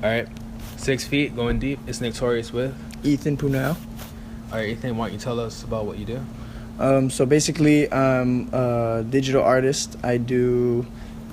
All right. 6 feet, going deep. It's Torius with Ethan Punal. All right, Ethan, why don't you tell us about what you do? So basically, I'm a digital artist. I do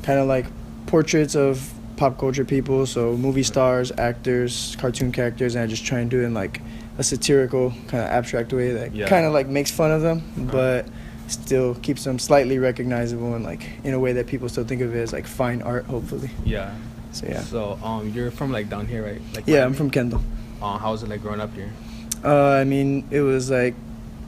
kind of like portraits of pop culture people, so movie stars, actors, cartoon characters, and I just try and do it in like a satirical, kind of abstract way that kind of like makes fun of them, but still keeps them slightly recognizable and like in a way that people still think of it as like fine art, hopefully. Yeah. So yeah. So you're from like down here, right? Like yeah, I'm from Kendall. How was it like growing up here? I mean, it was like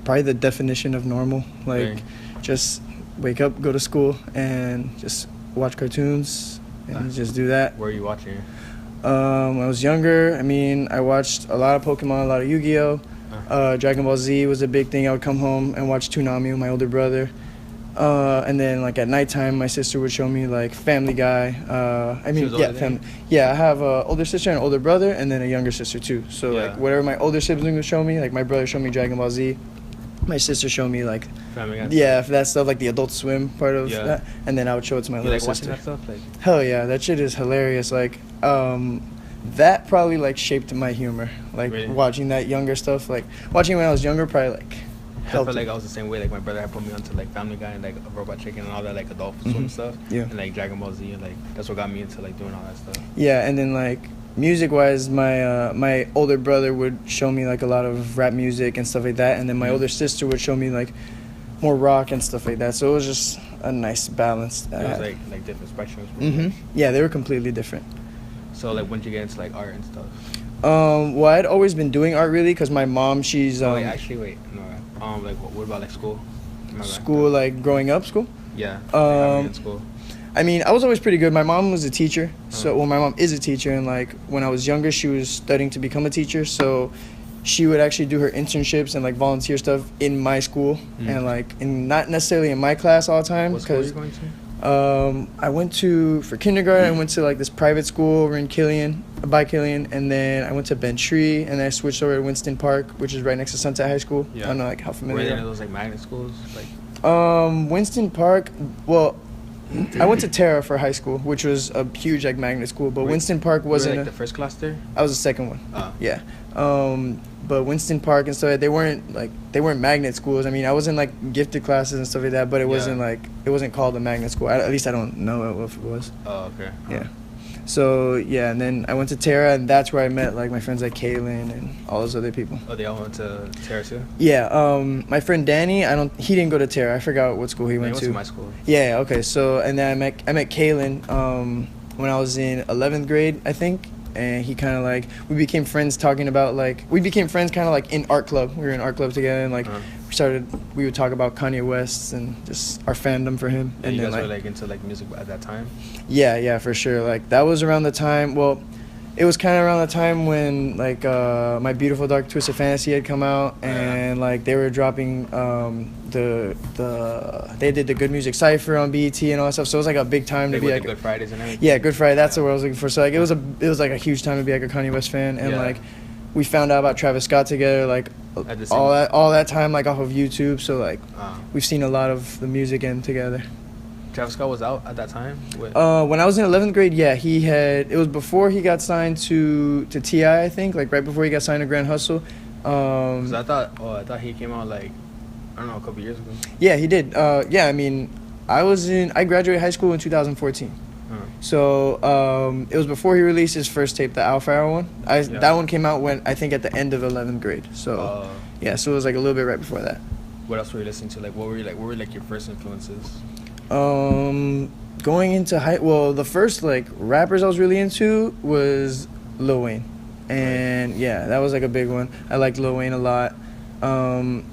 probably the definition of normal. Like, just wake up, go to school, and just watch cartoons and just do that. Where are you watching? When I was younger, I mean, I watched a lot of Pokemon, a lot of Yu-Gi-Oh! Dragon Ball Z was a big thing. I would come home and watch Toonami with my older brother. And then, like, at nighttime, my sister would show me, like, Family Guy. Family. Yeah, I have an older sister and an older brother, and then a younger sister, too. So, like, whatever my older sibling would show me, like, my brother showed me Dragon Ball Z. My sister showed me, like, Family Guy. Yeah, that stuff, like the Adult Swim part of that. And then I would show it to my little sister. Watching that stuff? Like? Hell yeah, that shit is hilarious. Like, that probably, like, shaped my humor. Like, watching that younger stuff. Like, watching when I was younger probably, like, I felt like I was the same way. Like, my brother had put me onto like Family Guy and like Robot Chicken and all that like Adult Swim stuff. Yeah. And like Dragon Ball Z, and like that's what got me into like doing all that stuff. Yeah, and then like music wise, my older brother would show me like a lot of rap music and stuff like that, and then my older sister would show me like more rock and stuff like that. So it was just a nice balance. It was like different spectrums. Yeah, they were completely different. So like when did you get into like art and stuff? Well, I'd always been doing art really because my mom, she's no. Like what about like school? School, like growing up, school? Yeah. In school. I mean, I was always pretty good. My mom was a teacher, my mom is a teacher, and like when I was younger, she was studying to become a teacher, so she would actually do her internships and like volunteer stuff in my school, and like not necessarily in my class all the time. What school are you going to? I went to, for kindergarten, I went to like this private school over in by Killian, and then I went to Bentry, and then I switched over to Winston Park, which is right next to Sunset High School. I don't know like how familiar. Were there those like magnet schools? Like Winston Park, well, I went to Terra for high school, which was a huge like magnet school, but Winston Park wasn't. Were like the first class there? I was the second one. Yeah. But Winston Park and stuff, they weren't magnet schools. I mean, I was in like gifted classes and stuff like that, but it wasn't called a magnet school. At least I don't know if it was. Oh, okay. Yeah. So yeah, and then I went to Terra, and that's where I met like my friends like Kaylin and all those other people. Oh, they all went to Terra too? Yeah. My friend Danny, he didn't go to Terra. I forgot what school he went to. He went to my school. Yeah. Okay. So and then I met Kaylin when I was in 11th grade, I think. And he kind of like, we became friends kind of like in art club. We were in art club together, and like we would talk about Kanye West and just our fandom for him. Yeah, and you then guys were like into like music at that time? Yeah, for sure. Like that was around the time, well, it was kind of around the time when like My Beautiful Dark Twisted Fantasy had come out, and like they were dropping they did the Good Music Cypher on BET and all that stuff. So it was like a big time to be like Good Fridays and everything. Yeah, Good Friday. That's the word I was looking for. So like it was like a huge time to be like a Kanye West fan, and like we found out about Travis Scott together, like all that time like off of YouTube. So like we've seen a lot of the music in together. Travis Scott was out at that time? When I was in 11th grade, yeah, it was before he got signed to T.I., I think, like right before he got signed to Grand Hustle. 'Cause I thought he came out like, I don't know, a couple years ago. Yeah, he did. I mean, I graduated high school in 2014. So it was before he released his first tape, the Alpha Hour one. That one came out I think at the end of 11th grade. So yeah, so it was like a little bit right before that. What else were you listening to? Like what were your first influences? Going into the first like rappers I was really into was Lil Wayne, and yeah, that was like a big one. I liked Lil Wayne a lot, and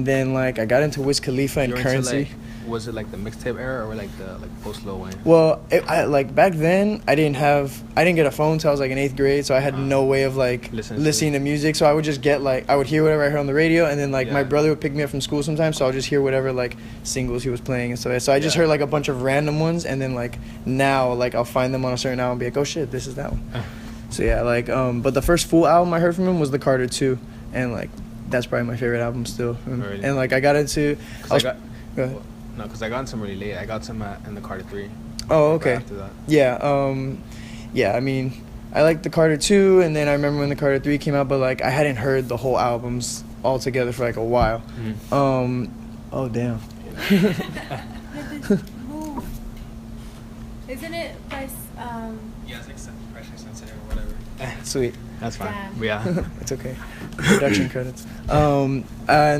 then like I got into Wiz Khalifa and Currency. Was it like the mixtape era or like the post Lil Wayne? Well, like back then I didn't get a phone until I was like in 8th grade, so I had no way of like listening to music. So I would just I would hear whatever I heard on the radio, and then like my brother would pick me up from school sometimes, so I'll just hear whatever like singles he was playing and stuff. So I just heard like a bunch of random ones, and then like now like I'll find them on a certain album and be like, oh shit, this is that one. So yeah, like but the first full album I heard from him was The Carter 2, and like that's probably my favorite album still. And like I got into. Go ahead. No, because I got into him really late. I got to him in the Carter 3. Oh, okay. After that. Yeah, yeah. I mean, I liked the Carter 2, and then I remember when the Carter 3 came out, but like I hadn't heard the whole albums all together for like a while. Oh damn. Isn't it by Yeah, it's like pressure sensitive or whatever. Sweet. That's fine. Damn. Yeah. It's okay. Production credits. And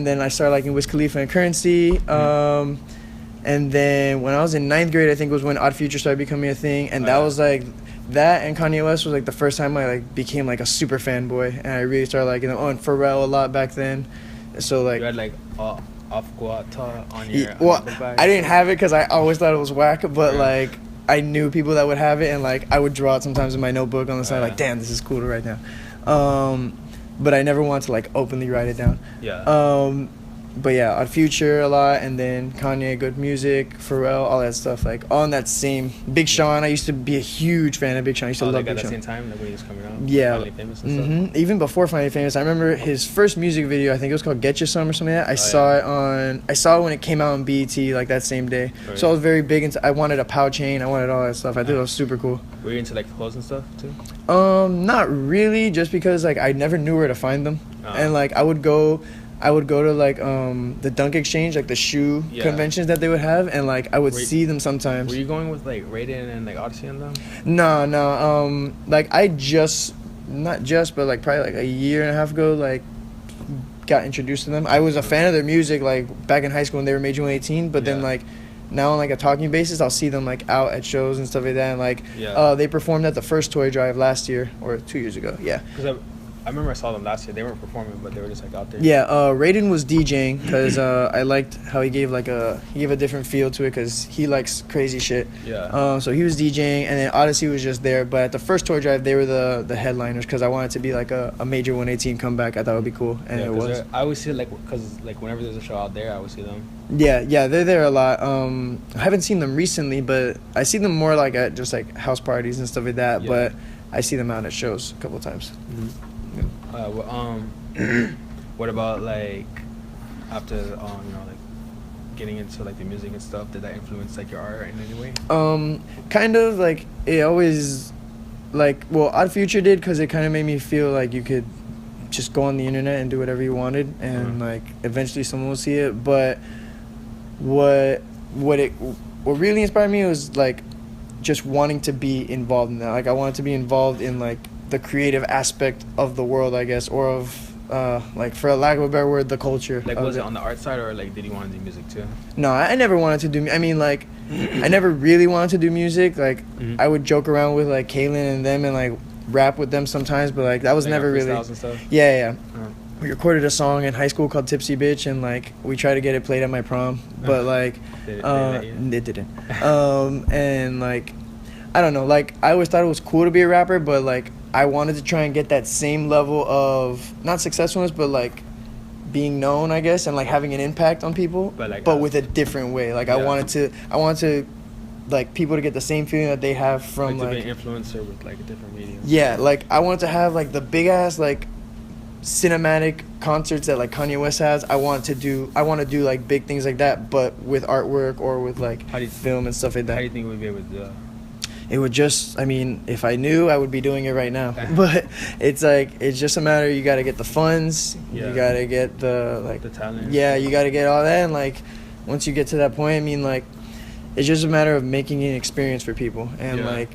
then I started liking Wiz Khalifa and Currency. And then when I was in 9th grade, I think was when Odd Future started becoming a thing, and that was like that and Kanye West was like the first time I like became like a super fanboy, and I really started liking them. Oh, and Pharrell a lot back then. So like you had like Afghata on your well, I didn't have it because I always thought it was whack, but like I knew people that would have it, and like I would draw it sometimes in my notebook on the side, like damn, this is cool to write down. But I never wanted to like openly write it down. Yeah. But yeah, Odd Future a lot, and then Kanye, good music, Pharrell, all that stuff, like on that same. Big Sean, I used to be a huge fan of Big Sean. I used to love Big Sean. At the same time, like when he was coming out. Yeah. Finally Famous and stuff. Even before Finally Famous, I remember his first music video. I think it was called "Get You Some" or something like that. I saw it when it came out on BET, like that same day. Right. So I was very big into. I wanted a POW chain. I wanted all that stuff. I thought it was super cool. Were you into like clothes and stuff too? Not really, just because like I never knew where to find them, and like I would go to like the Dunk Exchange, like the shoe conventions that they would have, and like I would see them sometimes. Were you going with like Raiden and like Odyssey and them? No. Like I not just, but like probably like a year and a half ago, like got introduced to them. I was a fan of their music like back in high school when they were Major 118, but then like now on like a talking basis, I'll see them like out at shows and stuff like that. And like they performed at the first Toy Drive last year or 2 years ago. Yeah. Because I remember I saw them last year. They weren't performing, but they were just like out there. Yeah, Raiden was DJing because I liked how he gave a different feel to it because he likes crazy shit. Yeah. So he was DJing, and then Odyssey was just there. But at the first Toy Drive, they were the headliners because I wanted to be like a Major 118 comeback. I thought it would be cool, and it was. I always see it like because like whenever there's a show out there, I always see them. Yeah, they're there a lot. I haven't seen them recently, but I see them more like at just like house parties and stuff like that. Yeah. But I see them out at shows a couple of times. Mm-hmm. What about like after like getting into like the music and stuff? Did that influence like your art in any way? Kind of like it always like Odd Future did because it kind of made me feel like you could just go on the internet and do whatever you wanted, and like eventually someone will see it. But what really inspired me was like just wanting to be involved in that. Like I wanted to be involved in like the creative aspect of the world, I guess, or of like for a lack of a better word, the culture. Like was it on the art side, or like did you want to do music too? No, I never wanted to do. I mean, like I never really wanted to do music. Like I would joke around with like Kaylin and them and like rap with them sometimes, but like that was like never really. And stuff? Yeah. We recorded a song in high school called Tipsy Bitch, and like we tried to get it played at my prom, but like it didn't. And like I don't know, like I always thought it was cool to be a rapper, but like I wanted to try and get that same level of not successfulness, but like being known, I guess, and like having an impact on people, but with a different way. Like I wanted to like people to get the same feeling that they have from like to be an influencer with like a different medium. Yeah, like I wanted to have like the big ass like cinematic concerts that like Kanye West has. I want to do like big things like that, but with artwork or with like film and stuff like that. How do you think we would be able to do that? It would just, I mean, if I knew, I would be doing it right now. But it's like, it's just a matter, you got to get the funds, you got to get the talent. Yeah, you got to get all that. And like, once you get to that point, I mean, like, it's just a matter of making an experience for people. And like,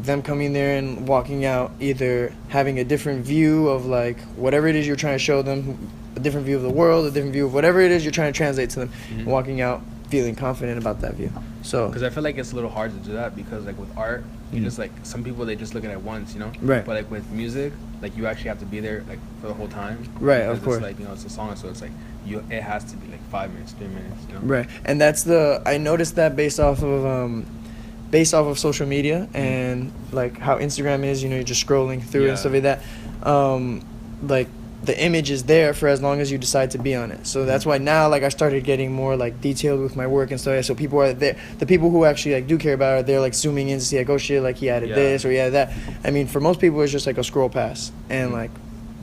them coming there and walking out, either having a different view of like, whatever it is you're trying to show them, a different view of the world, a different view of whatever it is you're trying to translate to them, walking out feeling confident about that view. So because I feel like it's a little hard to do that, because like with art, you just like, some people, they just look at it once, you know, right? But like with music, like you actually have to be there like for the whole time, right? Of course, it's like, you know, it's a song, so it's like it has to be like 5 minutes, 3 minutes, you know? Right. And that's I noticed that based off of social media and like how Instagram is, you know, you're just scrolling through and stuff like that. Like the image is there for as long as you decide to be on it. So that's why now, like, I started getting more like detailed with my work and stuff. So people are there. The people who actually like do care about it, they're like zooming in to see like, oh shit, like he added this or he added that. I mean, for most people, it's just like a scroll past, and like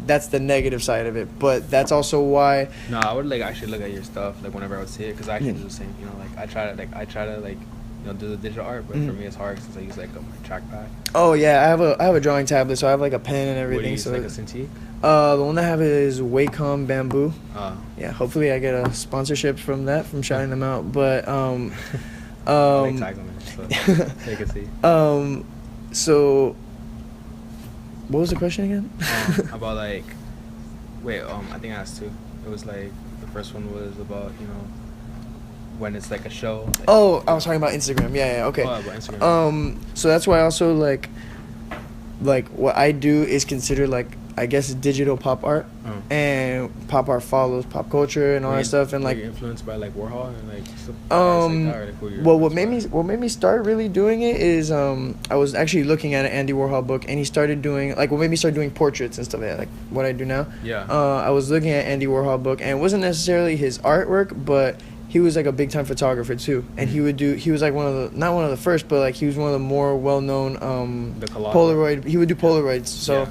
that's the negative side of it. But that's also why. No, I would like actually look at your stuff like whenever I would see it, because I actually do the same. You know, like I try to do the digital art. But for me, it's hard since I use like my trackpad. Oh yeah, I have a drawing tablet, so I have like a pen and everything. What do you use, like a Cintiq? The one I have is Wacom Bamboo. Yeah, hopefully I get a sponsorship from that, from shouting them out. But they tag them in, so they can see. So what was the question again? About like, I think I asked two. It was like the first one was about when it's like a show. Like, I was talking about Instagram. Yeah, okay. About Instagram. So that's why I also like what I do is considered like, I guess, digital pop art, and pop art follows pop culture and all that stuff, and like influenced by like Warhol and like stuff well, what made me start really doing it is I was actually looking at an Andy Warhol book, and he started doing what made me start doing portraits and stuff like that, like what I do now. I was looking at Andy Warhol book, and it wasn't necessarily his artwork, but he was like a big time photographer too, and he was like not one of the first, but like he was one of the more well known Polaroid. He would do Polaroids, so.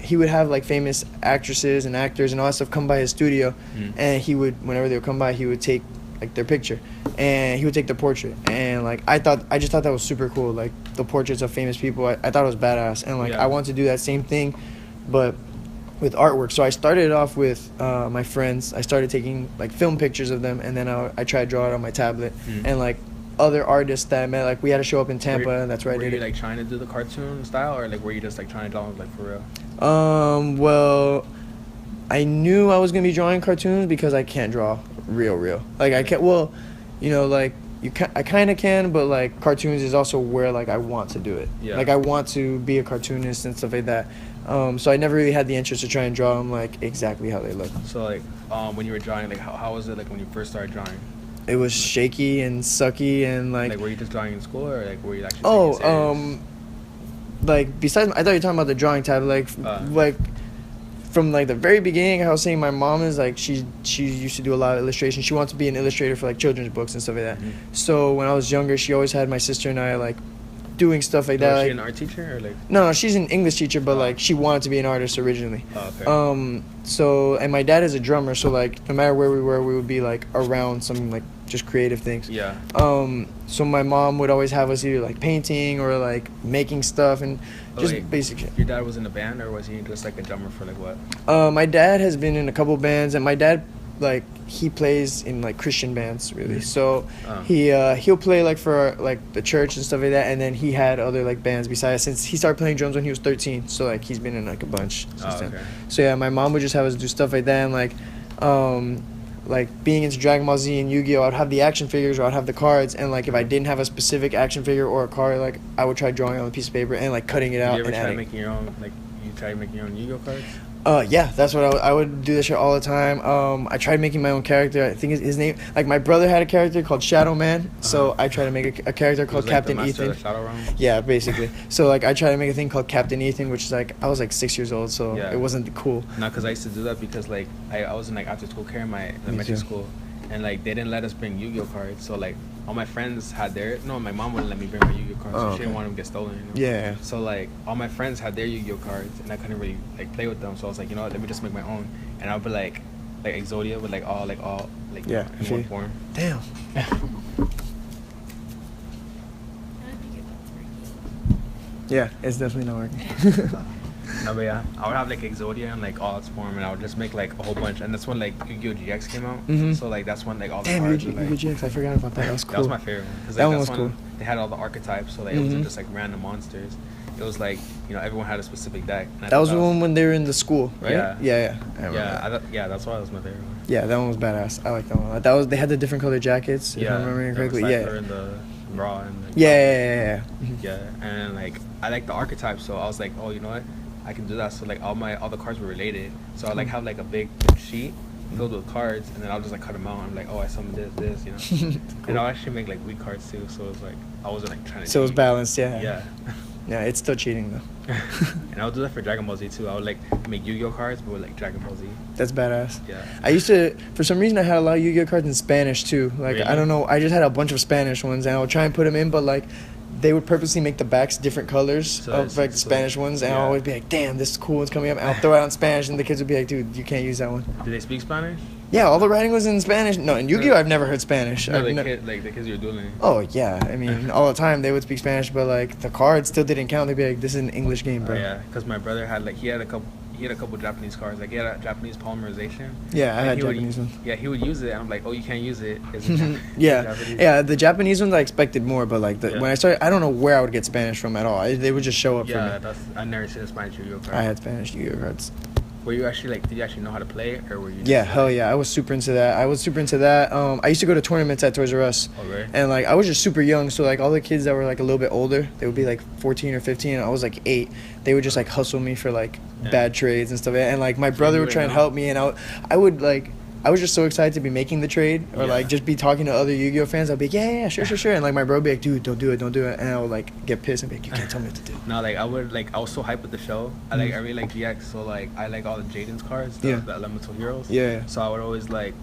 He would have like famous actresses and actors and all that stuff come by his studio, and he would, whenever they would come by, he would take like their picture, and he would take their portrait, and like I just thought that was super cool, like the portraits of famous people. I thought it was badass, and like I want to do that same thing, but with artwork. So I started off with my friends. I started taking like film pictures of them, and then I tried to draw it on my tablet, and like other artists that I met, like we had a show up in Tampa, and that's where I did it. Were you like trying to do the cartoon style, or like were you just like trying to draw like for real? Well, I knew I was gonna be drawing cartoons because I can't draw real. Like I can't. Well, like I kind of can, but like cartoons is also where like I want to do it. Yeah. Like I want to be a cartoonist and stuff like that. So I never really had the interest to try and draw them like exactly how they look. So like when you were drawing, like how was it like when you first started drawing? It was shaky and sucky and like. Like were you just drawing in school, or like were you actually? Oh, like besides, I thought you were talking about the drawing tab. Like from like the very beginning, I was saying my mom is like she used to do a lot of illustration. She wanted to be an illustrator for like children's books and stuff like that. So when I was younger, she always had my sister and I like doing stuff like that. Was she an art teacher or like? No, she's an English teacher, but like she wanted to be an artist originally. Okay. So, and my dad is a drummer, so like no matter where we were, we would be like around some like just creative things. Yeah. So my mom would always have us either like painting or like making stuff and just like, basic shit. Your dad was in a band, or was he just like a drummer for like what? My dad has been in a couple bands, and my dad like he plays in like Christian bands really. So he'll play like for like the church and stuff like that, and then he had other like bands besides, since he started playing drums when he was 13. So like he's been in like a bunch since then. So yeah, my mom would just have us do stuff like that, and like being into Dragon Ball Z and Yu-Gi-Oh, I'd have the action figures or I'd have the cards, and like if I didn't have a specific action figure or a card, like I would try drawing on a piece of paper and like cutting it out. Did you ever try making your own, like you tried making your own Yu-Gi-Oh cards? Yeah, that's what I would do this shit all the time. I tried making my own character. I think his name, like my brother had a character called Shadow Man, so I tried to make a character called Captain Ethan. Yeah, basically. So like I tried to make a thing called Captain Ethan, which is like I was like 6 years old, so it wasn't cool. No, because I used to do that because like I was in like after school care in my elementary school, and like they didn't let us bring Yu-Gi-Oh cards, so like all my friends had my mom wouldn't let me bring my Yu-Gi-Oh cards, so she didn't want them to get stolen. Yeah. So like all my friends had their Yu-Gi-Oh cards, and I couldn't really like play with them, so I was like, let me just make my own, and I'll be like Exodia with like all in one form. Damn. Yeah, it's definitely not working. No, but yeah, I would have like Exodia and like all its form, and I would just make like a whole bunch. And that's when like Yu-Gi-Oh GX came out. So like that's when like all the cards were, like, Yu-Gi-Oh GX, I forgot about that. That was cool. That was my favorite one. Like, that one was cool. They had all the archetypes, so like it wasn't just like random monsters. It was like everyone had a specific deck. That was the one when they were in the school, right? Yeah. That's why it was my favorite one. Yeah, that one was badass. I like that one. They had the different colored jackets. If I'm remembering correctly. And the raw and like, yeah, and like I like the archetypes, so I was like, oh, you know what? I can do that. So like all the cards were related. So I like have like a big sheet filled with cards, and then I'll just like cut them out. And I'm like, oh, I summoned this, Cool. And I'll actually make like weak cards too. So it was like I wasn't like trying to. So it was balanced, yeah. Yeah. Yeah, it's still cheating though. And I'll do that for Dragon Ball Z too. I would like make Yu-Gi-Oh cards, but with like Dragon Ball Z. That's badass. Yeah. I used to, for some reason, I had a lot of Yu-Gi-Oh cards in Spanish too. Like really? I don't know, I just had a bunch of Spanish ones, and I would try and put them in, but like they would purposely make the backs different colors of like the Spanish ones, and I'll always be like, damn, this cool one's coming up, and I'll throw it out in Spanish, and the kids would be like, dude, you can't use that one. Do they speak Spanish? Yeah, all the writing was in Spanish. No, in Yu-Gi-Oh, I've never heard Spanish. No, the kids you were dueling. Oh yeah, I mean, all the time they would speak Spanish, but like the cards still didn't count. They'd be like, "This is an English game, bro." Oh, yeah, because my brother had he had a couple Japanese cards. Like he had a Japanese polymerization. Yeah, I had Japanese ones. Yeah, he would use it, and I'm like, "Oh, you can't use it." Yeah, the Japanese ones I expected more, but like when I started, I don't know where I would get Spanish from at all. They would just show up for me. Yeah, I never seen a Spanish Yu-Gi-Oh card. I had Spanish Yu-Gi-Oh cards. Were you actually did you actually know how to play, or were you? Yeah, hell yeah, I was super into that. I used to go to tournaments at Toys R Us. Oh, really? And like I was just super young, so like all the kids that were like a little bit older, they would be like 14 or 15, and I was like 8. They would just like hustle me for like bad trades and stuff. And like my brother would try and help me, and I was just so excited to be making the trade, or like just be talking to other Yu-Gi-Oh fans. I'd be like, yeah, sure. And like my bro would be like, dude, don't do it. And I would like get pissed and be like, you can't tell me what to do. No, like I was so hyped with the show. I really like GX, so like I like all the Jaden's cards, the Elemental Heroes. Yeah. So I would always like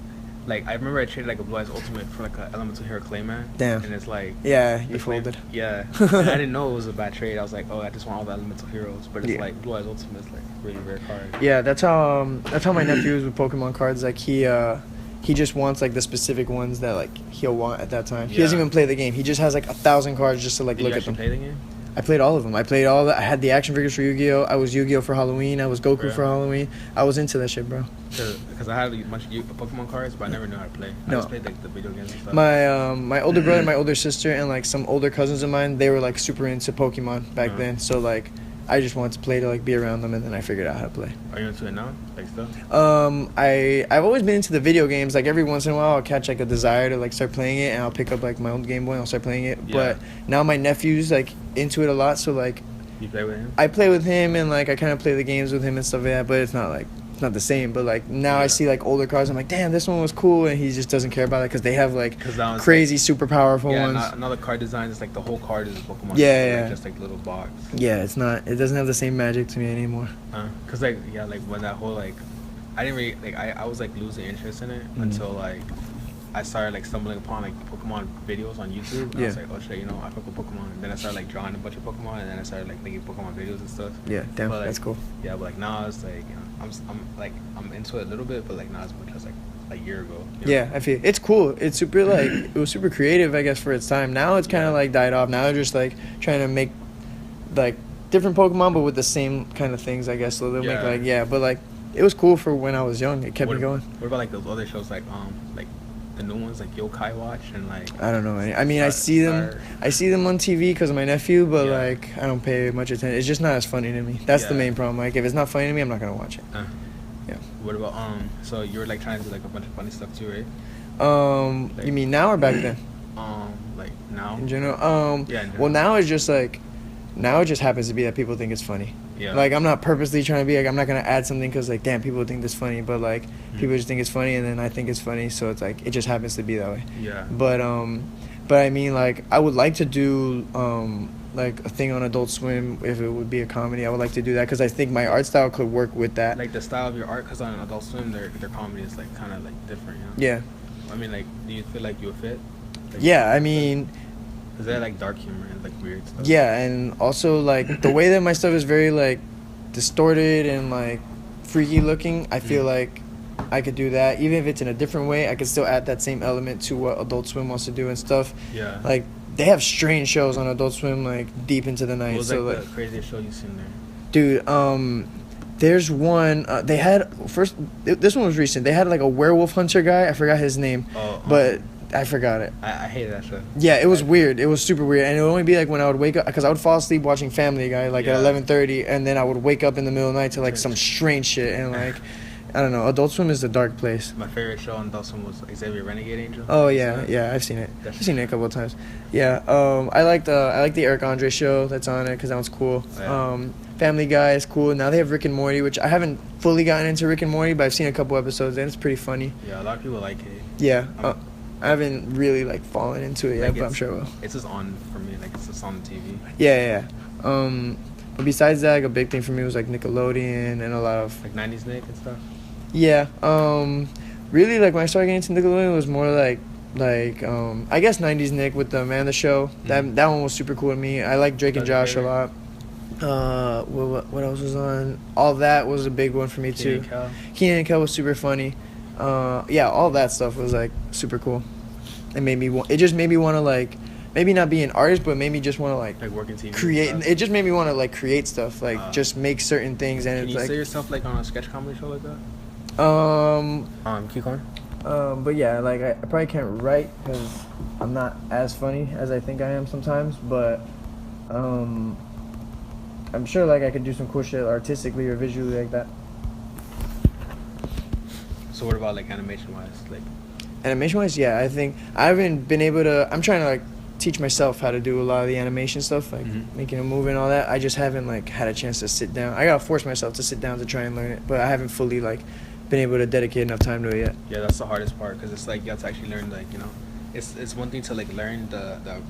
I remember I traded like a Blue Eyes Ultimate for like an Elemental Hero Clayman. Damn. And it's like you folded. Yeah. And I didn't know it was a bad trade. I was like, oh, I just want all the Elemental Heroes, but it's like Blue Eyes Ultimate is like a really rare card. Yeah, that's how my nephew is with Pokemon cards. Like he just wants like the specific ones that like he'll want at that time. He doesn't even play the game. He just has like 1,000 cards just to like look at them. Did you actually play the game? I played all of them. I had the action figures for Yu-Gi-Oh. I was Yu-Gi-Oh for Halloween. I was Goku for Halloween. I was into that shit, bro. Because I had a bunch of Pokemon cards, but I never knew how to play. I just played like the video games and stuff. My older brother, my older sister, and like some older cousins of mine, they were like super into Pokemon back then. So like I just wanted to play to like be around them, and then I figured out how to play. Are you into it now, like stuff? I've always been into the video games. Like every once in a while, I'll catch like a desire to like start playing it, and I'll pick up like my own Game Boy and I'll start playing it. Yeah. But now my nephew's like into it a lot, so like. You play with him? I play with him, and like I kind of play the games with him and stuff like that. But it's not the same. But like now I see like older cards, I'm like, damn, this one was cool, and he just doesn't care about it because they have like crazy super powerful ones. Yeah, another card design is like the whole card is a Pokemon. Yeah. Like, just like little box. Yeah, it doesn't have the same magic to me anymore. Cause like when that whole like, I didn't really like I was like losing interest in it until like I started like stumbling upon like Pokemon videos on YouTube. And I was like, oh shit, I fuck with Pokemon. And then I started like drawing a bunch of Pokemon, and then I started like making Pokemon videos and stuff. Yeah, damn, but, like, that's cool. Yeah, but like now it's like I'm into it a little bit, but like not as much as like a year ago. Yeah, I feel it's cool. It's super like it was super creative, I guess, for its time. Now it's kind of like died off. Now they're just like trying to make like different Pokemon, but with the same kind of things, I guess. So they'll make like but like it was cool for when I was young. It kept me going. What about like those other shows like the new ones like Yokai Watch and like I don't know. I mean, I see them on TV because of my nephew, but like I don't pay much attention. It's just not as funny to me. That's the main problem. Like if it's not funny to me, I'm not gonna watch it. Yeah. What about so you were like trying to do like a bunch of funny stuff too, right? Like, you mean now or back then? Like now. In general. In general. Well, now it's just like now it just happens to be that people think it's funny. Yeah. Like I'm not purposely trying to be like I'm not gonna add something because like damn people think this funny, but like people just think it's funny and then I think it's funny, so it's like it just happens to be that way. Yeah. But I mean like I would like to do like a thing on Adult Swim if it would be a comedy. I would like to do that because I think my art style could work with that. Like the style of your art, because on Adult Swim their comedy is like kind of like different. Yeah. I mean, like, do you feel like you would fit? Like, yeah, I mean. Is that like dark humor and like weird stuff? Yeah, and also like the way that my stuff is very like distorted and like freaky looking, I feel like I could do that. Even if it's in a different way, I could still add that same element to what Adult Swim wants to do and stuff. Yeah. Like they have strange shows on Adult Swim like deep into the night. What was like the craziest show you've seen there? Dude, there's one they had this one was recent. They had like a werewolf hunter guy. I forgot his name. But I forgot it. I hated that show. Yeah, it was weird. It was super weird. And it would only be like when I would wake up, because I would fall asleep watching Family Guy like at 11:30, and then I would wake up in the middle of the night to like some strange shit. And like, I don't know. Adult Swim is a dark place. My favorite show on Adult Swim was Xavier Renegade Angel. Oh yeah, I've seen it. I've seen it a couple of times. Yeah, I like the Eric Andre show that's on it because that one's cool. Yeah. Family Guy is cool. Now they have Rick and Morty, which I haven't fully gotten into Rick and Morty, but I've seen a couple episodes and it's pretty funny. Yeah, a lot of people like it. Yeah. I haven't really like fallen into it yet, but I'm sure I will. It's just on for me, like it's just on the TV. Yeah. But besides that, like, a big thing for me was like Nickelodeon and a lot of like 90s Nick and stuff. Yeah. Really like when I started getting into Nickelodeon, it was more like I guess 90s Nick with the Amanda Show. That one was super cool to me. I like Drake and Josh a lot. What else was on? All That was a big one for me too. Kenan and Kel was super funny. Yeah, all that stuff was like super cool. It just made me want to like, maybe not be an artist, but maybe just want to like work in TV create. It just made me want to like create stuff, like just make certain things. And can it's you like, see yourself like on a sketch comedy show like that? Keep going. But yeah, like I probably can't write because I'm not as funny as I think I am sometimes. But I'm sure like I could do some cool shit artistically or visually like that. So what about like animation wise, like? Animation wise, yeah, I think I haven't been able to. I'm trying to like teach myself how to do a lot of the animation stuff, like making a movie and all that. I just haven't like had a chance to sit down. I gotta force myself to sit down to try and learn it, but I haven't fully like been able to dedicate enough time to it yet. Yeah, that's the hardest part because it's like you have to actually learn, like, you know, it's one thing to like learn the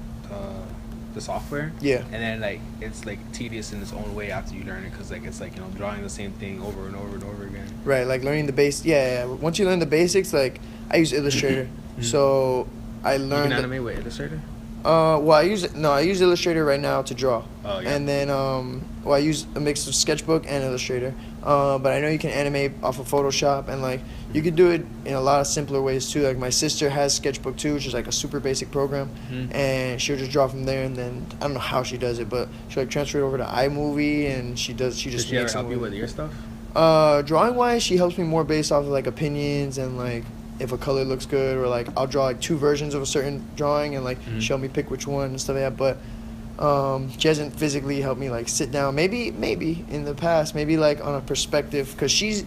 software. Yeah. And then like it's like tedious in its own way after you learn it because like it's like, you know, drawing the same thing over and over and over again. Right, like learning the base. Yeah. Once you learn the basics, like I use Illustrator, so I learned. You can animate with Illustrator? Well, I use Illustrator right now to draw. Oh, yeah. And then I use a mix of Sketchbook and Illustrator. But I know you can animate off of Photoshop, and like you could do it in a lot of simpler ways too. Like my sister has Sketchbook too, which is like a super basic program, and she'll just draw from there. And then I don't know how she does it, but she'll like transfer it over to iMovie, and she just Does she ever help you with your stuff? Drawing wise, she helps me more based off of like opinions and like if a color looks good, or like I'll draw like 2 versions of a certain drawing and like she'll help me pick which one and stuff like that. But she hasn't physically helped me like sit down. Maybe in the past, maybe like on a perspective, because she's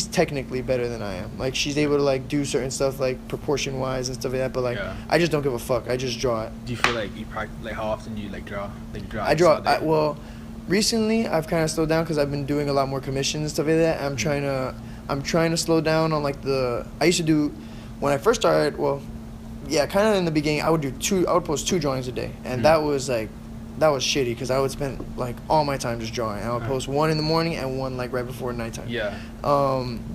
technically better than I am. Like she's able to like do certain stuff like proportion wise and stuff like that. But like I just don't give a fuck. I just draw it. Do you feel like you practice? Like how often do you like draw? Like draw. I draw. Well, recently I've kind of slowed down because I've been doing a lot more commissions and stuff like that. I'm trying to slow down on like I used to do when I first started. Well, yeah, kind of in the beginning, I would post 2 drawings a day, and that was shitty because I would spend like all my time just drawing. I would post 1 in the morning and 1 like right before nighttime. Yeah.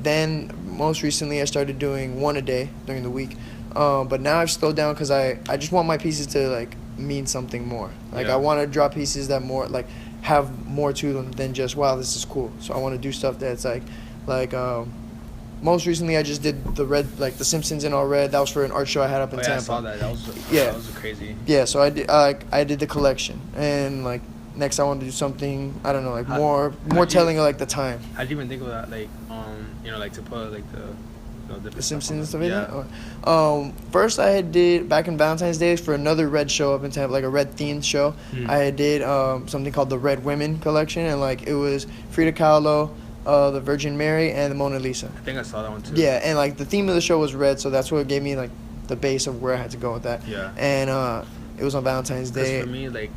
Then most recently I started doing 1 a day during the week, but now I've slowed down because I just want my pieces to like mean something more. Like I want to draw pieces that more like have more to them than just wow, this is cool. So I want to do stuff that's like most recently I just did the red, like the Simpsons in all red. That was for an art show I had up in Tampa. I saw that. That was crazy. Yeah, so I did the collection, and like next I want to do something, I don't know, like more telling of like the time. How did you even think of that, like you know, like to put like the Simpsons and stuff like that? First I did back in Valentine's Day for another red show up in Tampa, like a red themed show. I did something called the Red Women collection, and like it was Frida Kahlo, the Virgin Mary, and the Mona Lisa. I think I saw that one too. Yeah, and like the theme of the show was red, so that's what gave me like the base of where I had to go with that. Yeah. And it was on Valentine's Day. For me, like,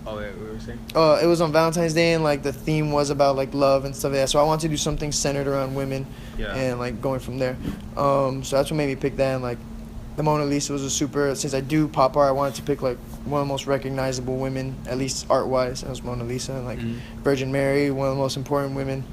what were you saying? It was on Valentine's Day, and like the theme was about like love and stuff like that. So I wanted to do something centered around women, and like going from there. So that's what made me pick that. And like the Mona Lisa was since I do pop art, I wanted to pick like one of the most recognizable women, at least art wise. That was Mona Lisa, and like Virgin Mary, one of the most important women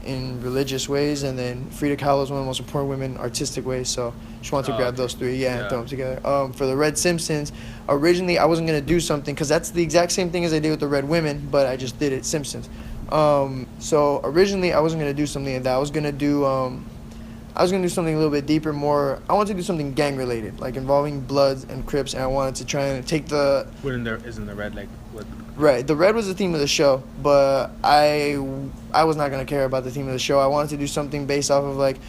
in religious ways, and then Frida Kahlo is one of the most important women artistic ways, so just wanted to grab those 3 and throw them together. For the Red Simpsons, originally I wasn't going to do something because that's the exact same thing as I did with the Red Women, but I just did it Simpsons. So originally I wasn't going to do something like that. I was going to do something a little bit deeper, more. I wanted to do something gang related, like involving Bloods and Crips, and I wanted to try and take the. Isn't the red like what? Right, the red was the theme of the show, but I was not gonna care about the theme of the show. I wanted to do something based off of like,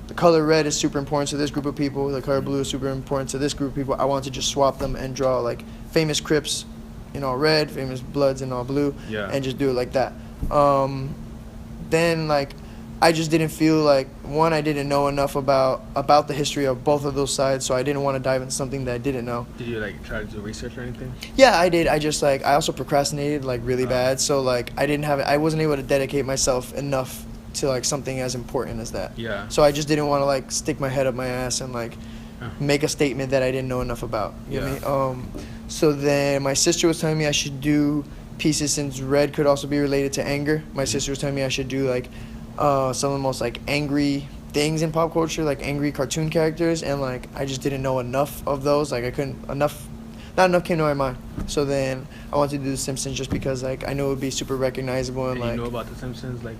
the color red is super important to this group of people. The color blue is super important to this group of people. I wanted to just swap them and draw like famous Crips in all red, famous Bloods in all blue, and just do it like that. Then like, I just didn't feel like, one, I didn't know enough about the history of both of those sides, so I didn't want to dive into something that I didn't know. Did you like try to do research or anything? Yeah, I did. I just like, I also procrastinated like really bad, so like I wasn't able to dedicate myself enough to like something as important as that. Yeah. So I just didn't want to like stick my head up my ass and like make a statement that I didn't know enough about. You know what I mean? So then my sister was telling me I should do pieces, since red could also be related to anger. My sister was telling me I should do like some of the most like angry things in pop culture, like angry cartoon characters, and like I just didn't know enough of those. Like I couldn't enough. not enough came to my mind. So then I wanted to do The Simpsons just because like I knew it would be super recognizable and like. You know about The Simpsons like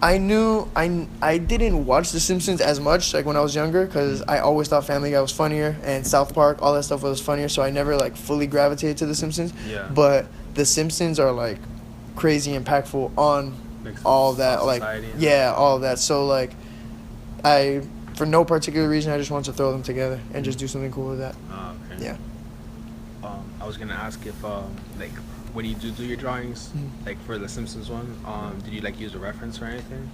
I knew I didn't watch The Simpsons as much like when I was younger because I always thought Family Guy was funnier and South Park, all that stuff was funnier. So I never like fully gravitated to The Simpsons. Yeah. But The Simpsons are like crazy impactful on all that, like all of that. So like for no particular reason, I just wanted to throw them together and just do something cool with that. Oh, okay. Yeah. I was gonna ask if like when you do your drawings, like for the Simpsons one, did you like use a reference or anything?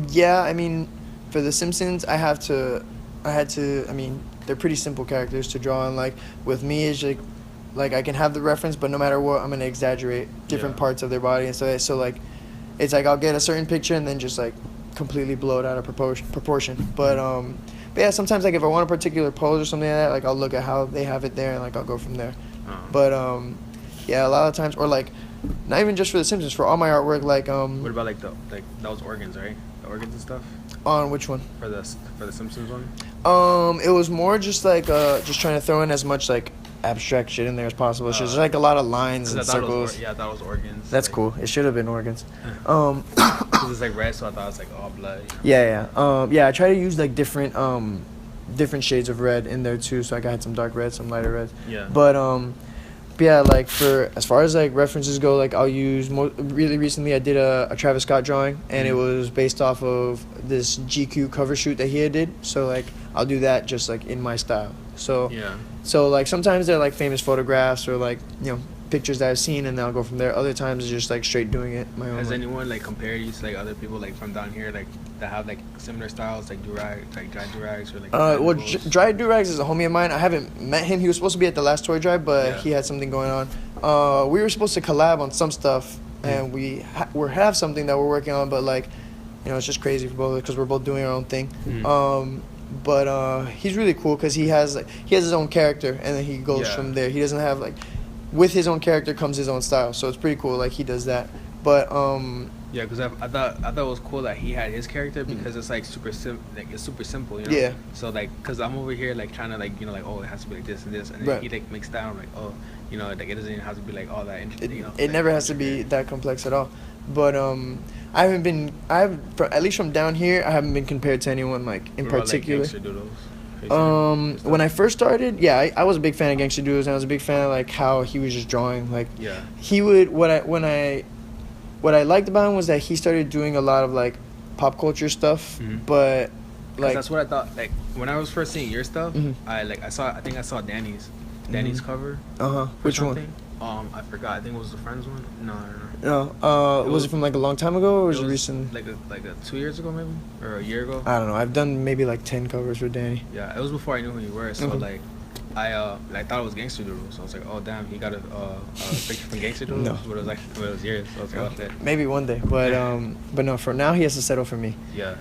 Yeah, I mean, for the Simpsons, I had to. I mean, they're pretty simple characters to draw, and like with me, it's like I can have the reference, but no matter what, I'm gonna exaggerate different parts of their body and stuff. So like, it's like I'll get a certain picture and then just like completely blow it out of proportion. But yeah, sometimes like if I want a particular pose or something like that, like I'll look at how they have it there and like I'll go from there. But yeah, a lot of times, or like not even just for the Simpsons, for all my artwork, like What about like those organs, right? The organs and stuff. On which one? For the Simpsons one. It was more just like just trying to throw in as much like abstract shit in there as possible. It's just like a lot of lines and circles. I thought it was organs. That's like, cool. It should have been organs. Cause it's like red, so I thought it was like all blood. You know? Yeah. I try to use like different shades of red in there too. So like I had some dark red, some lighter red. Yeah. But yeah, like for as far as like references go, like I'll use really recently I did a Travis Scott drawing and it was based off of this GQ cover shoot that he did. So like I'll do that just like in my style. So yeah. So like sometimes they're like famous photographs or like pictures that I've seen and then I'll go from there. Other times it's just like straight doing it my own. Has anyone like compared you to like other people like from down here like that have like similar styles like durag, like dry durags or like? Dry durags is a homie of mine. I haven't met him. He was supposed to be at the last toy drive, but he had something going on. We were supposed to collab on some stuff, and we have something that we're working on, but like, it's just crazy for both because we're both doing our own thing. But he's really cool because he has his own character, and then he goes from there. He doesn't have like. With his own character comes his own style, so it's pretty cool. Like he does that, but yeah, because I thought it was cool that he had his character because it's like super simple, you know. Yeah. So like, cause I'm over here like trying to like like it has to be like this and this, and then he like makes that. I'm like like it doesn't even have to be like all that interesting. It never has to be that complex at all. But at least from down here, I haven't been compared to anyone like in particular. Like Gangsta Doodles? When I first started, I was a big fan of Gangsta Doodles, and I was a big fan of like how he was just drawing. Like he would what I liked about him was that he started doing a lot of like pop culture stuff, but like that's what I thought. Like when I was first seeing your stuff, I saw Danny's cover. Which one? I forgot. I think it was the Friends one. No. Was it from like a long time ago or was it recent? Like 2 years ago maybe or a year ago. I don't know. I've done maybe like 10 covers for Danny. Yeah, it was before I knew who you were. So like, I thought it was Gangsta Doodles. So I was like, oh damn, he got a picture from Gangsta Doodles. No. But it was yours. So I was like, oh shit. Maybe one day, but no. For now, he has to settle for me. Yeah.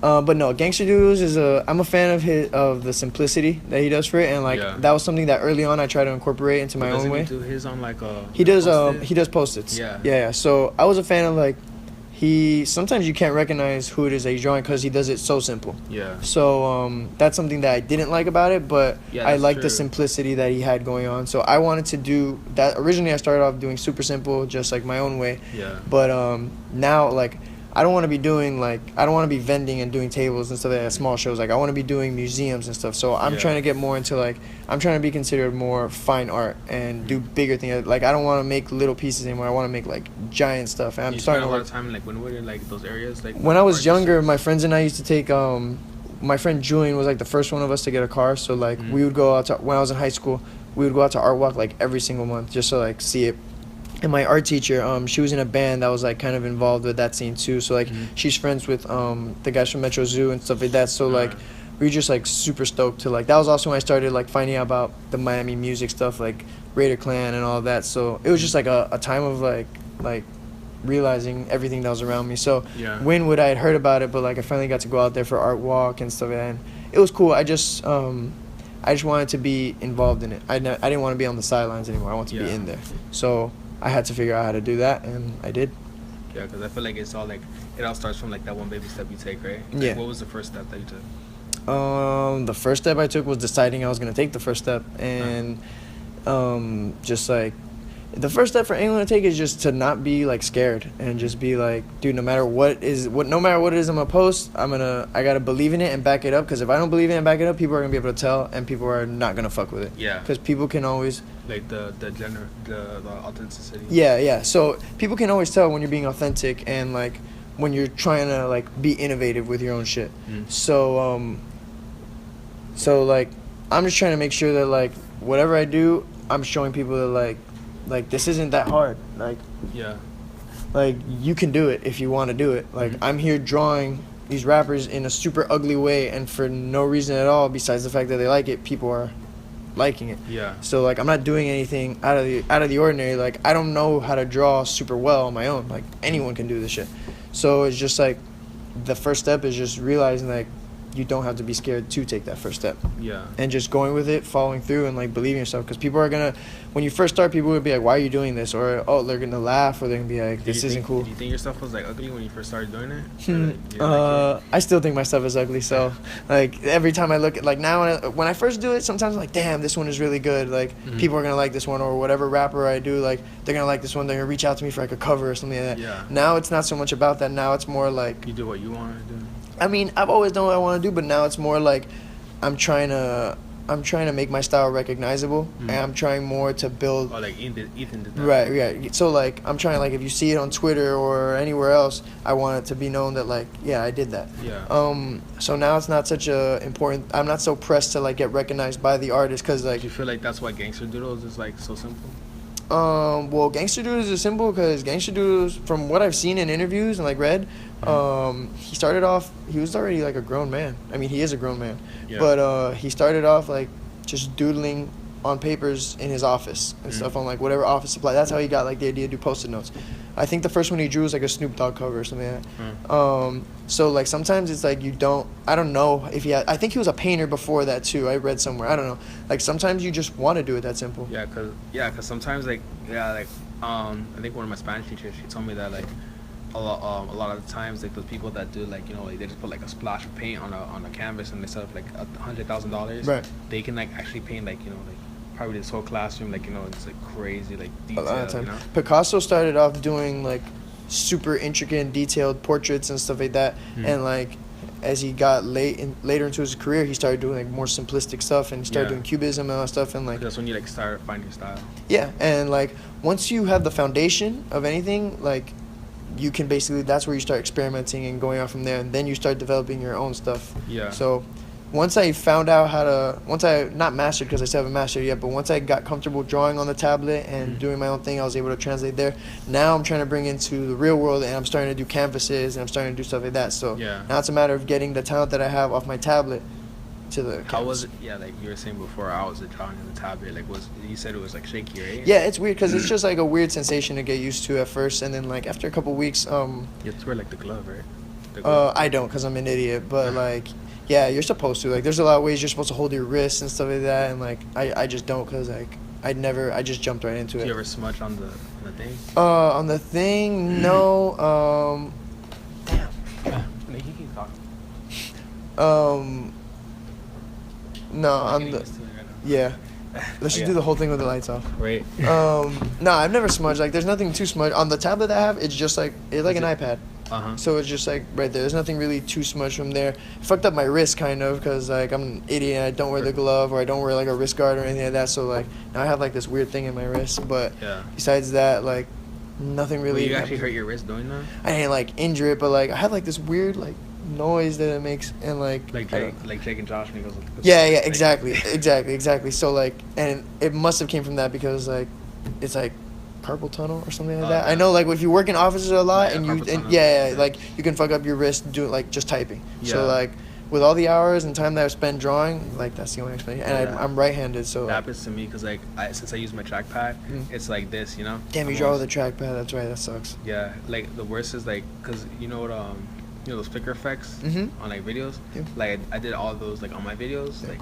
But no, Gangsta Doodles I'm a fan of the simplicity that he does for it, and like that was something that early on I tried to incorporate into my own way. Doesn't he do his on like he does post-its. Yeah. So I was a fan of like sometimes you can't recognize who it is that he's drawing because he does it so simple. Yeah. So that's something that I didn't like about it, but I liked the simplicity that he had going on. So I wanted to do that. Originally, I started off doing super simple, just like my own way. Yeah. But now like. I don't want to be vending and doing tables and stuff like that at small shows. Like I want to be doing museums and stuff. So I'm trying to get more into I'm trying to be considered more fine art and do bigger things. Like I don't want to make little pieces anymore. I want to make like giant stuff. And I'm starting to work. You spend a lot of time like when we were in like those areas. Like when I was younger, my friends and I used to take. My friend Julian was like the first one of us to get a car. So like we would go out to, when I was in high school, we would go out to Art Walk like every single month just to like see it. And my art teacher, she was in a band that was like kind of involved with that scene too. So like she's friends with the guys from Metro Zoo and stuff like that. So like we were just like super stoked to like that was also when I started like finding out about the Miami music stuff like Raider Clan and all of that. So it was just like a time of like realizing everything that was around me. So Wynwood, I had heard about it, but like I finally got to go out there for Art Walk and stuff like that. And it was cool. I just wanted to be involved in it. I didn't want to be on the sidelines anymore. I wanted to be in there. So I had to figure out how to do that, and I did. Yeah, because I feel like it all starts from like that one baby step you take, right? Like, yeah. What was the first step that you took? The first step I took was deciding I was gonna take the first step, and just like the first step for anyone to take is just to not be like scared and just be like, dude, no matter what it is I'm gonna post, I gotta believe in it and back it up, because if I don't believe in it and back it up, people are gonna be able to tell, and people are not gonna fuck with it. Yeah. Because people can always like the authenticity. Yeah. So people can always tell when you're being authentic and like when you're trying to like be innovative with your own shit. So like I'm just trying to make sure that like whatever I do, I'm showing people that like this isn't that hard. Like you can do it if you want to do it. Like I'm here drawing these rappers in a super ugly way, and for no reason at all besides the fact that they like it, people are liking it. Yeah. So like I'm not doing anything out of the ordinary. Like I don't know how to draw super well on my own. Like anyone can do this shit. So it's just like the first step is just realizing like you don't have to be scared to take that first step. Yeah. And just going with it, following through, and like believing yourself, because people are gonna, when you first start, people will be like, "Why are you doing this?" Or they're gonna laugh, or they're gonna be like, "This isn't cool." Did you think your stuff was like ugly when you first started doing it? I still think my stuff is ugly. So like every time I look at like now when I first do it, sometimes I'm like, "Damn, this one is really good." Like people are gonna like this one, or whatever rapper I do, like they're gonna like this one. They're gonna reach out to me for like a cover or something like that. Yeah. Now it's not so much about that. Now it's more like you do what you want to do. I mean, I've always done what I want to do, but now it's more like I'm trying to make my style recognizable, and I'm trying more to build. Oh, like Ethan did that. Right. So like I'm trying, like if you see it on Twitter or anywhere else, I want it to be known that like I did that. Yeah. So now it's not such a important. I'm not so pressed to like get recognized by the artist, because like. Do you feel like that's why Gangster Doodles is like so simple? Well, Gangster Doodles is simple because Gangster Doodles, from what I've seen in interviews and like read, he started off, he was already like a grown man. I mean, he is a grown man, but he started off like just doodling on papers in his office and stuff on like whatever office supply. That's how he got like the idea to do Post-it notes. I think the first one he drew was like a Snoop Dogg cover or something like that. So like sometimes it's like I don't know if I think he was a painter before that too. I read somewhere. I don't know. Like sometimes you just want to do it that simple. Yeah, cause sometimes I think one of my Spanish teachers, she told me that like a lot of the times like those people that do like like they just put like a splash of paint on a canvas and they set up like $100,000. Right. They can like actually paint like like probably this whole classroom like it's like crazy like detailed. A lot of time. Picasso started off doing like super intricate and detailed portraits and stuff like that, and like as he got later into his career, he started doing like more simplistic stuff, and he started doing cubism and all that stuff, and like that's when you like start finding your style. Yeah, and like once you have the foundation of anything, like you can basically, that's where you start experimenting and going out from there, and then you start developing your own stuff. Yeah. So once I found out once I not mastered, because I still haven't mastered yet, but once I got comfortable drawing on the tablet and doing my own thing, I was able to translate there. Now I'm trying to bring into the real world, and I'm starting to do canvases, and I'm starting to do stuff like that. So now it's a matter of getting the talent that I have off my tablet to the canvas. How was it? Yeah, like you were saying before, I was drawing on the tablet. Like you said it was like shaky, right? Yeah, it's weird because it's just like a weird sensation to get used to at first, and then like after a couple weeks, you have to wear like the glove, right? I don't, because I'm an idiot, but like. Yeah, you're supposed to. Like, there's a lot of ways you're supposed to hold your wrists and stuff like that, and like, I just don't, because like, I just jumped right into it. Did you ever smudge on the thing? On the thing, no. Damn. Yeah, you keep talking. No, on the. Yeah. Let's just do the whole thing with the lights off. Right. No, I've never smudged. Like, there's nothing to smudge. On the tablet I have, it's just like, it's like an iPad. So it's just like right there. There's nothing really too smudged from there. It fucked up my wrist kind of, because like I'm an idiot and I don't wear the glove, or I don't wear like a wrist guard or anything like that. So like now I have like this weird thing in my wrist. But besides that, like nothing really. Well, you actually hurt your wrist doing that? I didn't like injure it, but like I had like this weird like noise that it makes, and like Jake and Josh when he goes. Exactly. So like, and it must have came from that, because like it's like carpal tunnel or something like that. I know, like if you work in offices a lot like you can fuck up your wrist doing like just typing. So like with all the hours and time that I've spent drawing, like that's the only explanation. And I'm right-handed, so that happens to me because like since I use my trackpad, it's like this, Damn, you draw with a trackpad. That's right. That sucks. Yeah, like the worst is like, because what those flicker effects on like videos. Like I did all those like on my videos like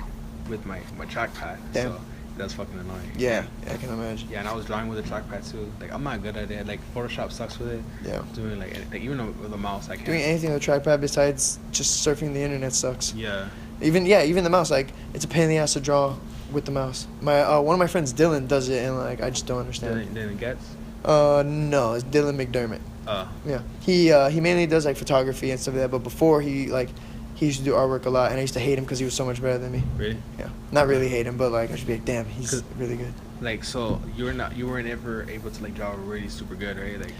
with my trackpad. Damn. So that's fucking annoying. Yeah, I can imagine. Yeah, and I was drawing with a trackpad too. Like I'm not good at it. Like Photoshop sucks with it. Yeah. Doing like even with a mouse, I can't. Doing anything with a trackpad besides just surfing the internet sucks. Yeah. Even the mouse, like, it's a pain in the ass to draw with the mouse. My one of my friends, Dylan, does it, and like I just don't understand. Dylan Getz? No, it's Dylan McDermott. Oh. Yeah. He mainly does like photography and stuff like that, but before he used to do artwork a lot, and I used to hate him because he was so much better than me. Really? Yeah. Not really hate him, but like I should be like, damn, he's really good. Like, so you weren't ever able to like draw really super good, right? Like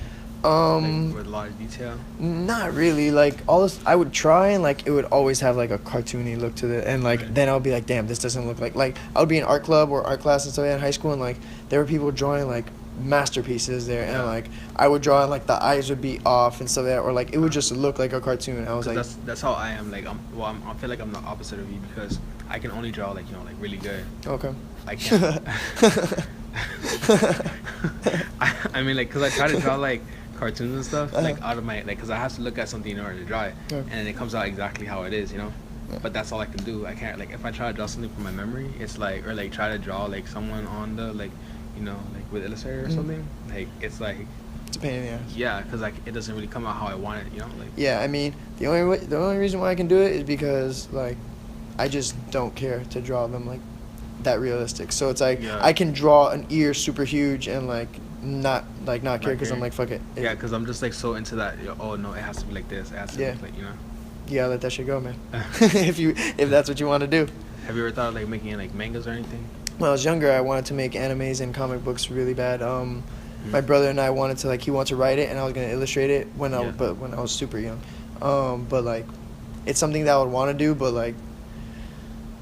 with a lot of detail. Not really. Like all this, I would try, and like it would always have like a cartoony look to it, and like right. Then I would be like, damn, this doesn't look like I would be in art club or art class and stuff in high school, and like there were people drawing like masterpieces there, and like I would draw, and like the eyes would be off and stuff like that, or like it would just look like a cartoon. I was like, that's how I am. Like I feel like I'm the opposite of you because I can only draw like like really good. Okay. I can't. I mean, like, cause I try to draw like cartoons and stuff, like out of my cause I have to look at something in order to draw it, and then it comes out exactly how it is, Yeah. But that's all I can do. I can't like if I try to draw something from my memory, it's like or like try to draw like someone on the like with Illustrator or something. Like it's like it's a pain in the ass. Yeah, cause like it doesn't really come out how I want it. Like. Yeah, I mean the only reason why I can do it is because like I just don't care to draw them like that realistic. So it's like I can draw an ear super huge and like not care because I'm like fuck it. Yeah, because I'm just like so into that. Oh no, it has to be like this. It has to be like Yeah, let that shit go, man. if that's what you want to do. Have you ever thought of like making like mangas or anything? When I was younger, I wanted to make animes and comic books really bad. My brother and I wanted to he wanted to write it, and I was gonna illustrate it when I was super young. But like, it's something that I would want to do, but like,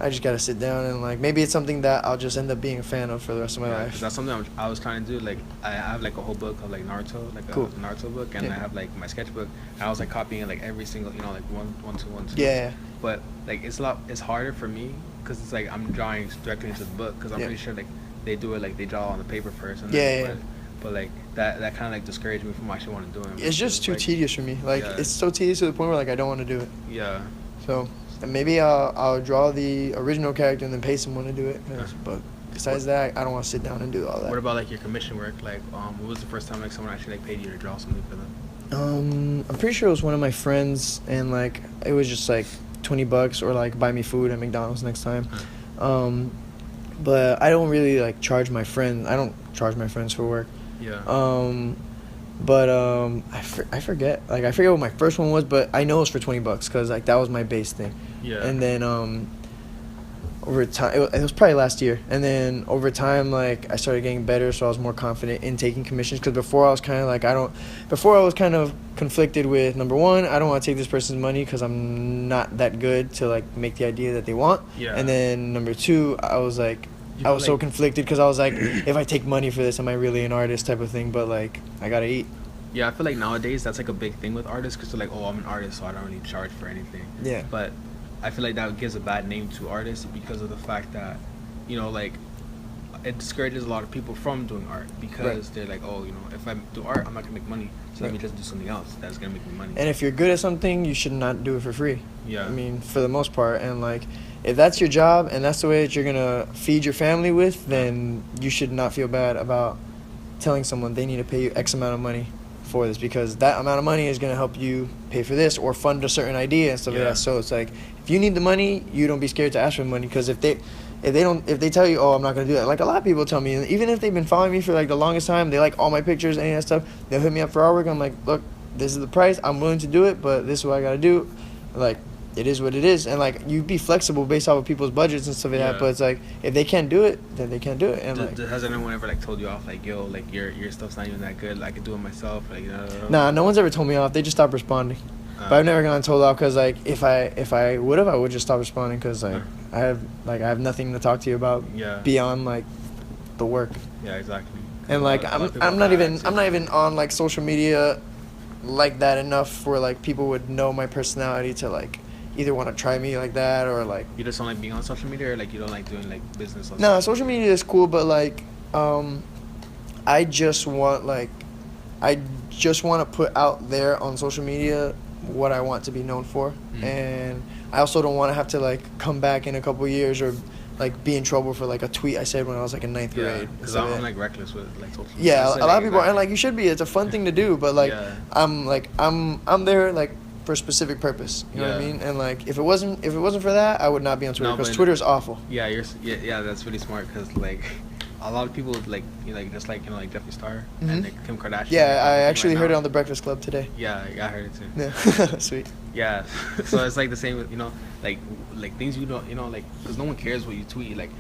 I just gotta sit down and like maybe it's something that I'll just end up being a fan of for the rest of my life. That's something I was trying to do. Like I have like a whole book of like Naruto, like a Naruto book, and I have like my sketchbook. And I was like copying like every single, like one, two. Yeah. But like it's harder for me because it's like I'm drawing directly into the book because I'm pretty sure like they do it like they draw on the paper first. And But like that kind of like discouraged me from actually wanting to do it. It's just too tedious for me. Like it's so tedious to the point where like I don't want to do it. Yeah. So. And maybe I'll draw the original character and then pay someone to do it. But besides that, I don't want to sit down and do all that. What about like your commission work? Like, what was the first time like someone actually like paid you to draw something for them? I'm pretty sure it was one of my friends, and like it was just like $20 or like buy me food at McDonald's next time. But I don't really like charge my friends. I don't charge my friends for work. Yeah. But I forget. Like I forget what my first one was, but I know it was for $20 because like that was my base thing. Yeah. And then over time, it was probably last year. And then over time, like I started getting better, so I was more confident in taking commissions. Because before I was kind of like Before I was kind of conflicted with number one, I don't want to take this person's money because I'm not that good to like make the idea that they want. Yeah. And then number two, I was like. I was so conflicted because I was like, if I take money for this, am I really an artist type of thing? But like, I gotta eat. Yeah, I feel like nowadays that's like a big thing with artists because they're like, oh, I'm an artist, so I don't really charge for anything. Yeah. But I feel like that gives a bad name to artists because of the fact that, like, it discourages a lot of people from doing art because they're like, oh, if I do art, I'm not gonna make money, so let me just do something else that's gonna make me money. And if you're good at something, you should not do it for free. Yeah. I mean, for the most part, and like. If that's your job and that's the way that you're going to feed your family with, then you should not feel bad about telling someone they need to pay you X amount of money for this because that amount of money is going to help you pay for this or fund a certain idea and stuff like that. So it's like if you need the money, you don't be scared to ask for money because if they tell you, oh, I'm not going to do that. Like a lot of people tell me, even if they've been following me for like the longest time, they like all my pictures, any of that stuff, they'll hit me up for artwork. I'm like, look, this is the price. I'm willing to do it, but this is what I got to do. Like, it is what it is, and like you be flexible based off of people's budgets and stuff like that. But it's like if they can't do it, then they can't do it. And has anyone ever like told you off like, yo, like your stuff's not even that good? Like, I can do it myself. Like, Nah, no one's ever told me off. They just stopped responding. But I've never gotten told off because like if I would have, I would just stop responding because like I have nothing to talk to you about beyond like the work. Yeah, exactly. And like I'm not even on like social media like that enough where like people would know my personality to like. Either want to try me like that or like you just don't like being on social media or like you don't like doing like business on social media is cool but like I just want to put out there on social media what I want to be known for and I also don't want to have to like come back in a couple years or like be in trouble for like a tweet I said when I was like in 9th grade. Because I'm like reckless with like social media. Yeah, a lot of people and like you should be. It's a fun thing to do, but like I'm there like for a specific purpose. You know what I mean? And like, if it wasn't for that, I would not be on Twitter because Twitter's awful. Yeah, that's really smart because like a lot of people like just like like Jeffree Star and like Kim Kardashian. Yeah, I actually heard it on the Breakfast Club today. Yeah, I heard it too. Yeah, sweet. Yeah, so it's like the same with like things you don't like because no one cares what you tweet like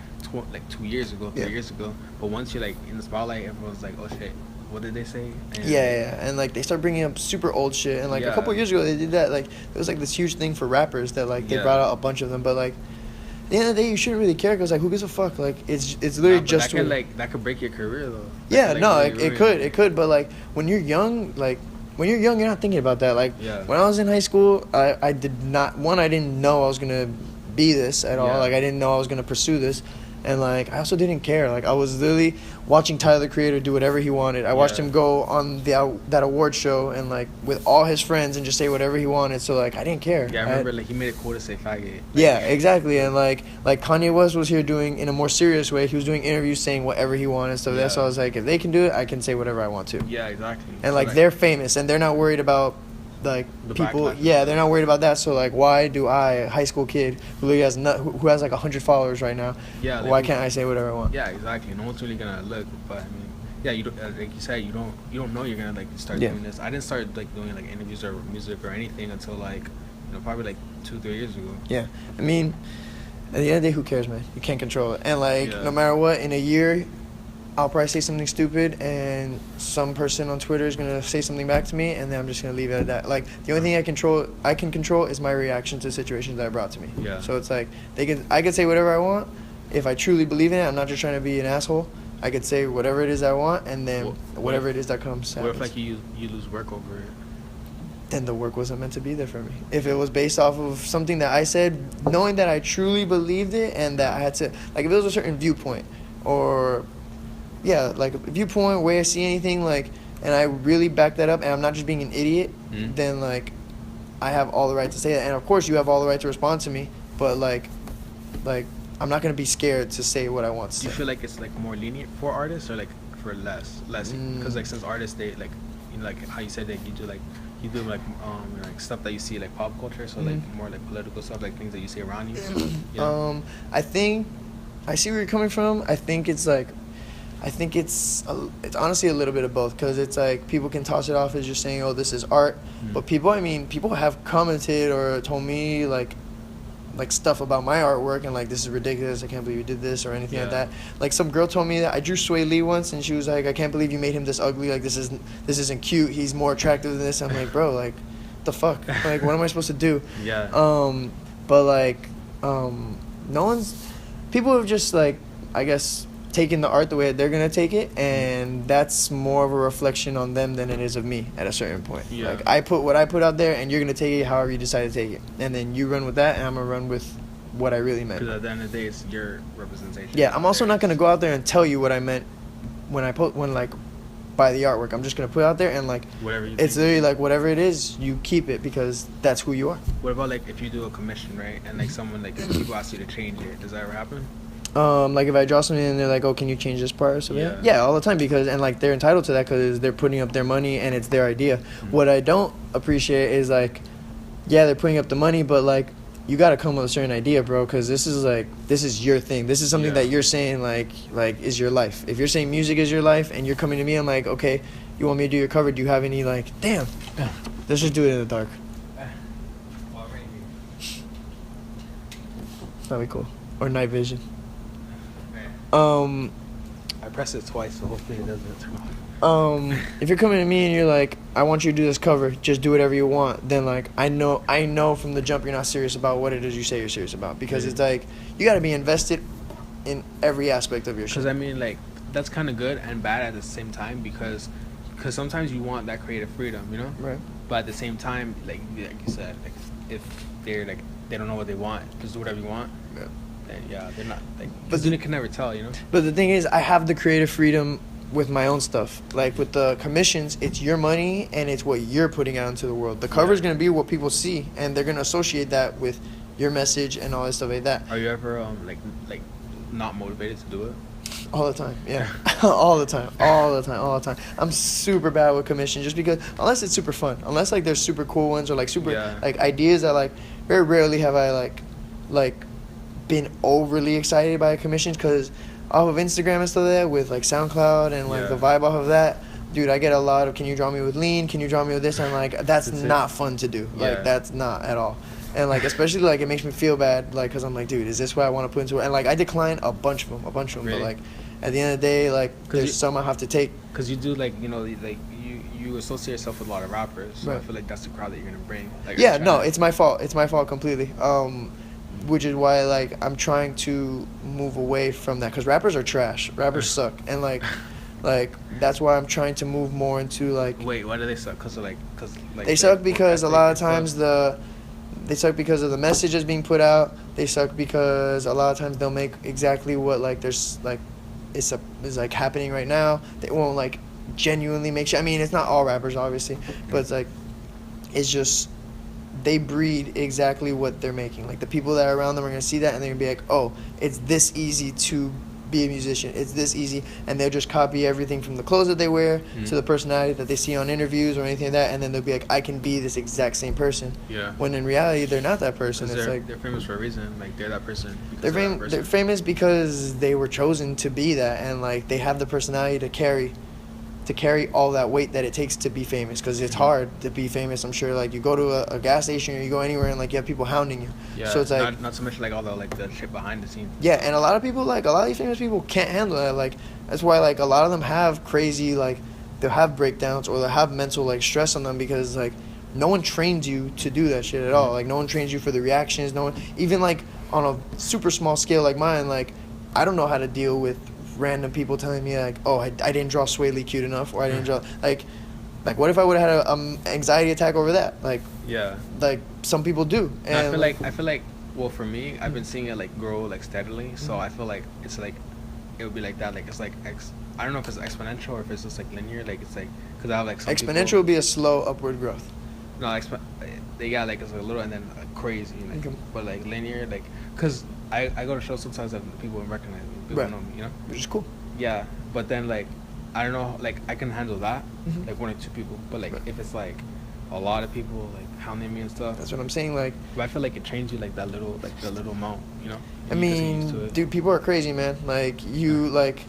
2 years ago, 3 years ago. But once you're like in the spotlight, everyone's like, oh shit. What did they say? And and like they start bringing up super old shit, and like a couple years ago they did that. Like it was like this huge thing for rappers that like they brought out a bunch of them, but like at the end of the day you shouldn't really care because like who gives a fuck? Like it's literally just that could break your career though. It could, but like when you're young, you're not thinking about that. Like when I was in high school, I didn't know I was gonna be this at all. Like I didn't know I was gonna pursue this. And, like, I also didn't care. Like, I was literally watching Tyler, the Creator, do whatever he wanted. I watched him go on that award show and, like, with all his friends and just say whatever he wanted. So, like, I didn't care. Yeah, I remember, like, he made it cool to say faggot. Yeah, exactly. And, like Kanye West was here doing, in a more serious way, he was doing interviews saying whatever he wanted. So that's why I was like, if they can do it, I can say whatever I want to. Yeah, exactly. And, like, they're famous, and they're not worried about like the people, they're not worried about that. So like, why do I, a high school kid who has like 100 followers right now? Yeah. Why can't I say whatever I want? Yeah, exactly. No one's really gonna look, but I mean, yeah, you don't, like you said, you don't know you're gonna like start doing this. I didn't start like doing like interviews or music or anything until like probably like 2-3 years ago. Yeah, I mean, at the end of the day, who cares, man? You can't control it, and like no matter what, in a year, I'll probably say something stupid, and some person on Twitter is gonna say something back to me, and then I'm just gonna leave it at that. Like the only thing I can control is my reaction to situations that are brought to me. Yeah. So it's like I can say whatever I want if I truly believe in it. I'm not just trying to be an asshole. I could say whatever it is I want, and then whatever it is that comes. What if like you lose work over it? Then the work wasn't meant to be there for me. If it was based off of something that I said, knowing that I truly believed it, and that I had to, like, if it was a certain viewpoint or like a viewpoint, way I see anything, like, and I really back that up, and I'm not just being an idiot, then, like, I have all the right to say that. And, of course, you have all the right to respond to me, but, like I'm not going to be scared to say what I want to say. Do you feel like it's, like, more lenient for artists or, like, for less? Because, like, since artists, they, like, like, how you said that you do, like, like stuff that you see, like, pop culture, so, like, more, like, political stuff, like, things that you see around you? I think I see where you're coming from. I think it's, like, it's honestly a little bit of both, because it's like people can toss it off as just saying, oh, this is art, but people have commented or told me like stuff about my artwork and like, this is ridiculous, I can't believe you did this or anything like that. Like some girl told me that I drew Sway Lee once, and she was like, I can't believe you made him this ugly, like this isn't cute, he's more attractive than this. I'm like, bro, like the fuck, like what am I supposed to do? But like people have just like, I guess, taking the art the way they're gonna take it, and that's more of a reflection on them than it is of me at a certain point. Like I put what I put out there, and you're gonna take it however you decide to take it, and then you run with that, and I'm gonna run with what I really meant. Because at the end of the day, it's your representation. Yeah, I'm also not gonna go out there and tell you what I meant when like by the artwork. I'm just gonna put it out there, and like whatever you it's literally like whatever it is, you keep it because that's who you are. What about like if you do a commission, right, and like someone like people ask you to change it? Does that ever happen? Like if I draw something and they're like, oh, can you change this part or something? Yeah, all the time, because and like they're entitled to that because they're putting up their money and it's their idea. What I don't appreciate is like, they're putting up the money, but like you got to come with a certain idea, bro, because this is your thing. This is something that you're saying like is your life. If you're saying music is your life and you're coming to me, I'm like, okay, you want me to do your cover? Do you have any like, damn, let's just do it in the dark. That'd be cool. Or night vision. I pressed it twice, so hopefully it doesn't turn off. If you're coming to me and you're like, I want you to do this cover, just do whatever you want, then like I know from the jump you're not serious about what it is you say you're serious about, because it's like you got to be invested in every aspect of your shit. Because I mean, like, that's kind of good and bad at the same time, because sometimes you want that creative freedom, you know? Right. But at the same time, like you said, like if they're like they don't know what they want, just do whatever you want. Yeah. And they're not like. But you can never tell, you know. But the thing is, I have the creative freedom with my own stuff. Like with the commissions, it's your money and it's what you're putting out into the world. The cover is gonna be what people see, and they're gonna associate that with your message and all this stuff like that. Are you ever like not motivated to do it? All the time, yeah. all the time. I'm super bad with commission just because, unless it's super fun. Unless, like, there's super cool ones or, like, super, like, ideas that, like, very rarely have I, like, been overly excited by commissions because off of Instagram and stuff like that with, like, SoundCloud and, like, the vibe off of that, dude, I get a lot of, can you draw me with lean? Can you draw me with this? And, like, that's not fun to do. Like, that's not at all. And, like, especially, like, it makes me feel bad, like, because I'm like, dude, is this what I want to put into it? And, like, I decline a bunch of them. Really? But, like, at the end of the day, like, there's some I have to take. Because you do, like, you know, like, you associate yourself with a lot of rappers. So I feel like that's the crowd that you're going to bring. Like, it's my fault. It's my fault completely. Which is why, like, I'm trying to move away from that. Because rappers are trash. Rappers suck. And, like, that's why I'm trying to move more into, like... Wait, why do they suck? Because they suck because a lot of times They suck because of the messages being put out. They suck because a lot of times they'll make exactly what, like, there's, like, is like, happening right now. They won't, like, genuinely make sure. I mean, it's not all rappers, obviously. But it's, like, it's just... They breed exactly what they're making. Like, the people that are around them are going to see that, and they're going to be like, oh, it's this easy to be a musician. It's this easy. And they'll just copy everything from the clothes that they wear to the personality that they see on interviews or anything like that, and then they'll be like, I can be this exact same person. Yeah. When in reality, they're not that person. It's like they're famous for a reason. Like, they're that person. They're famous because they were chosen to be that, and, like, they have the personality to carry all that weight that it takes to be famous, because it's hard to be famous. I'm sure, like, you go to a gas station or you go anywhere and, like, you have people hounding you. Yeah, so it's like not so much like all the, like, the shit behind the scenes. Yeah, and a lot of people, like, a lot of these famous people can't handle that. Like, that's why, like, a lot of them have crazy, like, they'll have breakdowns or they'll have mental, like, stress on them because, like, no one trains you to do that shit at all. Like, no one trains you for the reactions. No one, even, like, on a super small scale like mine, like, I don't know how to deal with random people telling me, like, oh, I didn't draw Sway Lee cute enough, or I didn't draw, like what if I would have had an anxiety attack over that? Like, like, some people do. And I feel like well, for me, I've been seeing it, like, grow, like, steadily, so I feel like it's like it would be like that, like, it's like I don't know if it's exponential or if it's just, like, linear, like, it's like, because I have, like, some exponential people, would be a slow upward growth. No, they got, like, it's like a little and then crazy, like, but, like, linear, like, because I go to shows sometimes that people will recognize me. People know me, you know? Which is cool. Yeah, but then, like, I don't know, like, I can handle that, like, one or two people. But, like, if it's, like, a lot of people, like, hounding me and stuff. That's what I'm saying, like... But I feel like it trains you, like, the little amount, you know? I mean, dude, people are crazy, man. Like, like,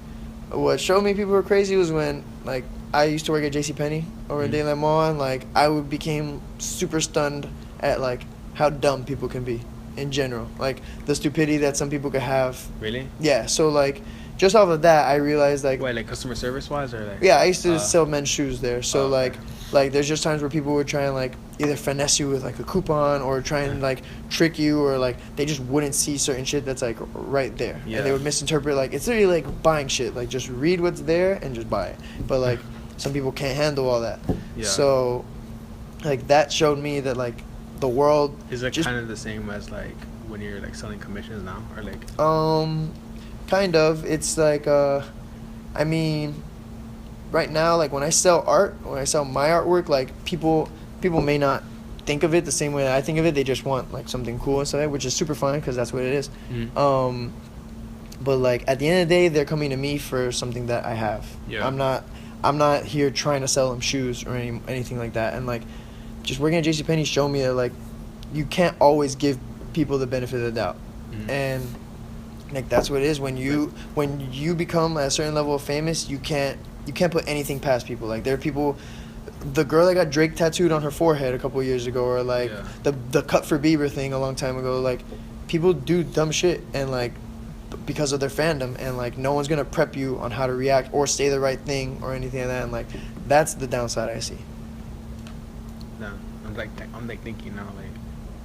what showed me people were crazy was when, like, I used to work at JCPenney over at Dayland Mall, and, like, I became super stunned at, like, how dumb people can be. In general, like, the stupidity that some people could have. Really? Yeah. So, like, just off of that, I realized, like... Wait, like, customer service wise, or like... Yeah, I used to sell men's shoes there. So, like, there's just times where people would try and, like, either finesse you with, like, a coupon or try and, like, trick you, or, like, they just wouldn't see certain shit that's, like, right there. Yeah. And they would misinterpret, like, it's literally like buying shit. Like, just read what's there and just buy it. But, like, some people can't handle all that. Yeah. So, like, that showed me that, like, the world is it kind of the same as, like, when you're, like, selling commissions now, or, like, kind of. It's like, I mean, right now, like, when I sell my artwork, like, people may not think of it the same way that I think of it. They just want, like, something cool and stuff, which is super fun because that's what it is. But, like, at the end of the day, they're coming to me for something that I have. Yeah. I'm not here trying to sell them shoes or anything like that. And, like, just working at JCPenney showed me that, like, you can't always give people the benefit of the doubt. And, like, that's what it is. When you become a certain level of famous, you can't put anything past people. Like, there are people, the girl that got Drake tattooed on her forehead a couple of years ago, or, like, the Cut for Bieber thing a long time ago, like, people do dumb shit, and, like, because of their fandom, and, like, no one's gonna prep you on how to react or say the right thing or anything like that, and, like, that's the downside I see. No, I'm like thinking now, like,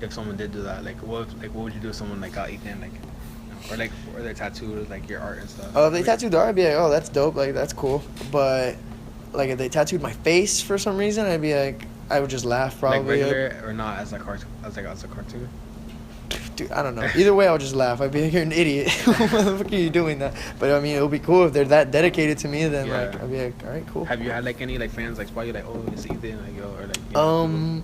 if someone did do that, like, what would you do if someone, like, got Ethan, like, you know, or their tattooed, like, your art and stuff? Oh, if they tattooed the art, I'd be like, oh, that's dope, like, that's cool. But, like, if they tattooed my face for some reason, I'd be like, I would just laugh probably. Like, regular or not as a cartoon? As a cartoon? Dude, I don't know. Either way, I'll just laugh. I'd be like, you're an idiot. Why the fuck are you doing that? But, I mean, it would be cool if they're that dedicated to me, then, like, I'd be like, all right, cool. Have you had, like, any, like, fans, like, spot you, like, oh, it's Ethan, like, yo, or, like, you know,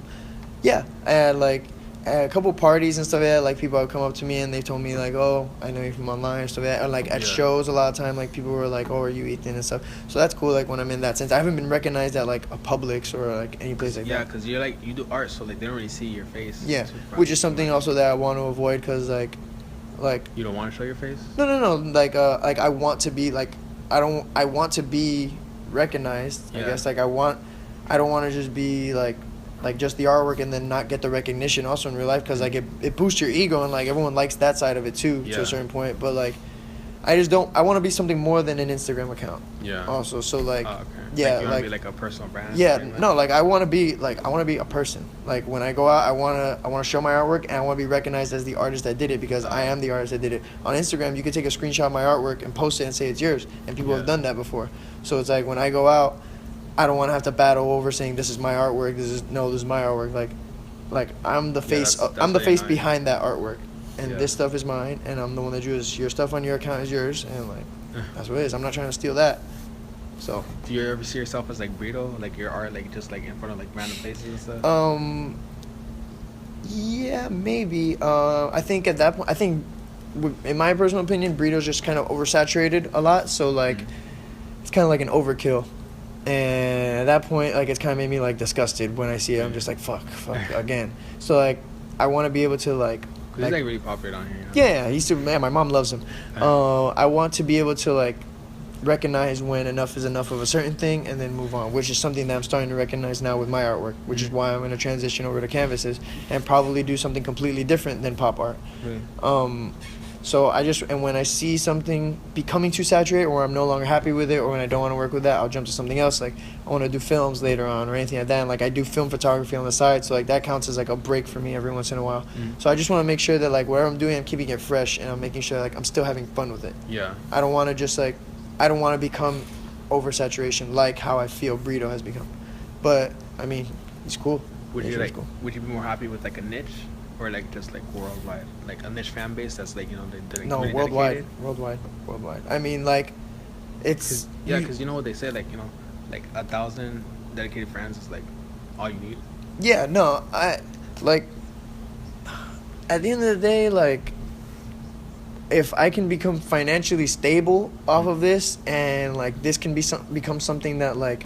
yeah, I had, like, at a couple parties and stuff like that, like people would come up to me and they told me like, oh, I know you from online and stuff like that. Or like at shows a lot of time, like people were like, oh, are you Ethan and stuff. So that's cool. Like when I'm in that sense, I haven't been recognized at like a Publix or like any place like that. Yeah, because you're like, you do art, so like they don't really see your face. Yeah, which is something also that I want to avoid because like you don't want to show your face. No. Like I want to be like I want to be recognized. I guess like I don't want to just be like just the artwork and then not get the recognition also in real life because like it boosts your ego and like everyone likes that side of it too to a certain point, but like I want to be something more than an Instagram account. Yeah. Also, so like yeah, like you want to be like a personal brand. Yeah, no, like I want to be a person. Like when I go out, I want to show my artwork and I want to be recognized as the artist that did it because I am the artist that did it. On Instagram, you can take a screenshot of my artwork and post it and say it's yours, and people have done that before. So it's like when I go out, I don't want to have to battle over saying this is my artwork. This is my artwork. Like I'm the face. That's I'm the face behind that artwork, and this stuff is mine, and I'm the one that drew this. Your stuff on your account is yours, and like that's what it is. I'm not trying to steal that. So. Do you ever see yourself as like Brito, like your art, like just like in front of like random places and stuff? Yeah, maybe. I think at that point, in my personal opinion, Brito's just kind of oversaturated a lot. So like, it's kind of like an overkill. And at that point, like, it's kind of made me, like, disgusted when I see it. I'm just like, fuck, again. So, like, I want to be able to, like... He's, like, really popular down here. Yeah, my mom loves him. I want to be able to, like, recognize when enough is enough of a certain thing and then move on, which is something that I'm starting to recognize now with my artwork, which is why I'm going to transition over to canvases and probably do something completely different than pop art. So and when I see something becoming too saturated or I'm no longer happy with it or when I don't want to work with that, I'll jump to something else. Like I want to do films later on or anything like that. And like I do film photography on the side. So like that counts as like a break for me every once in a while. So I just want to make sure that like whatever I'm doing, I'm keeping it fresh and I'm making sure like I'm still having fun with it. Yeah. I don't want to just like, I don't want to become oversaturation like how I feel Brito has become. But I mean, he's cool. Would you be more happy with like a niche? Or like just like worldwide, like a niche fan base that's like, you know, they're like really worldwide. I mean, like, it's because you know what they say, like, you know, like 1,000 dedicated fans is like all you need. Yeah, no, I like at the end of the day, like if I can become financially stable off of this and like this can become something that like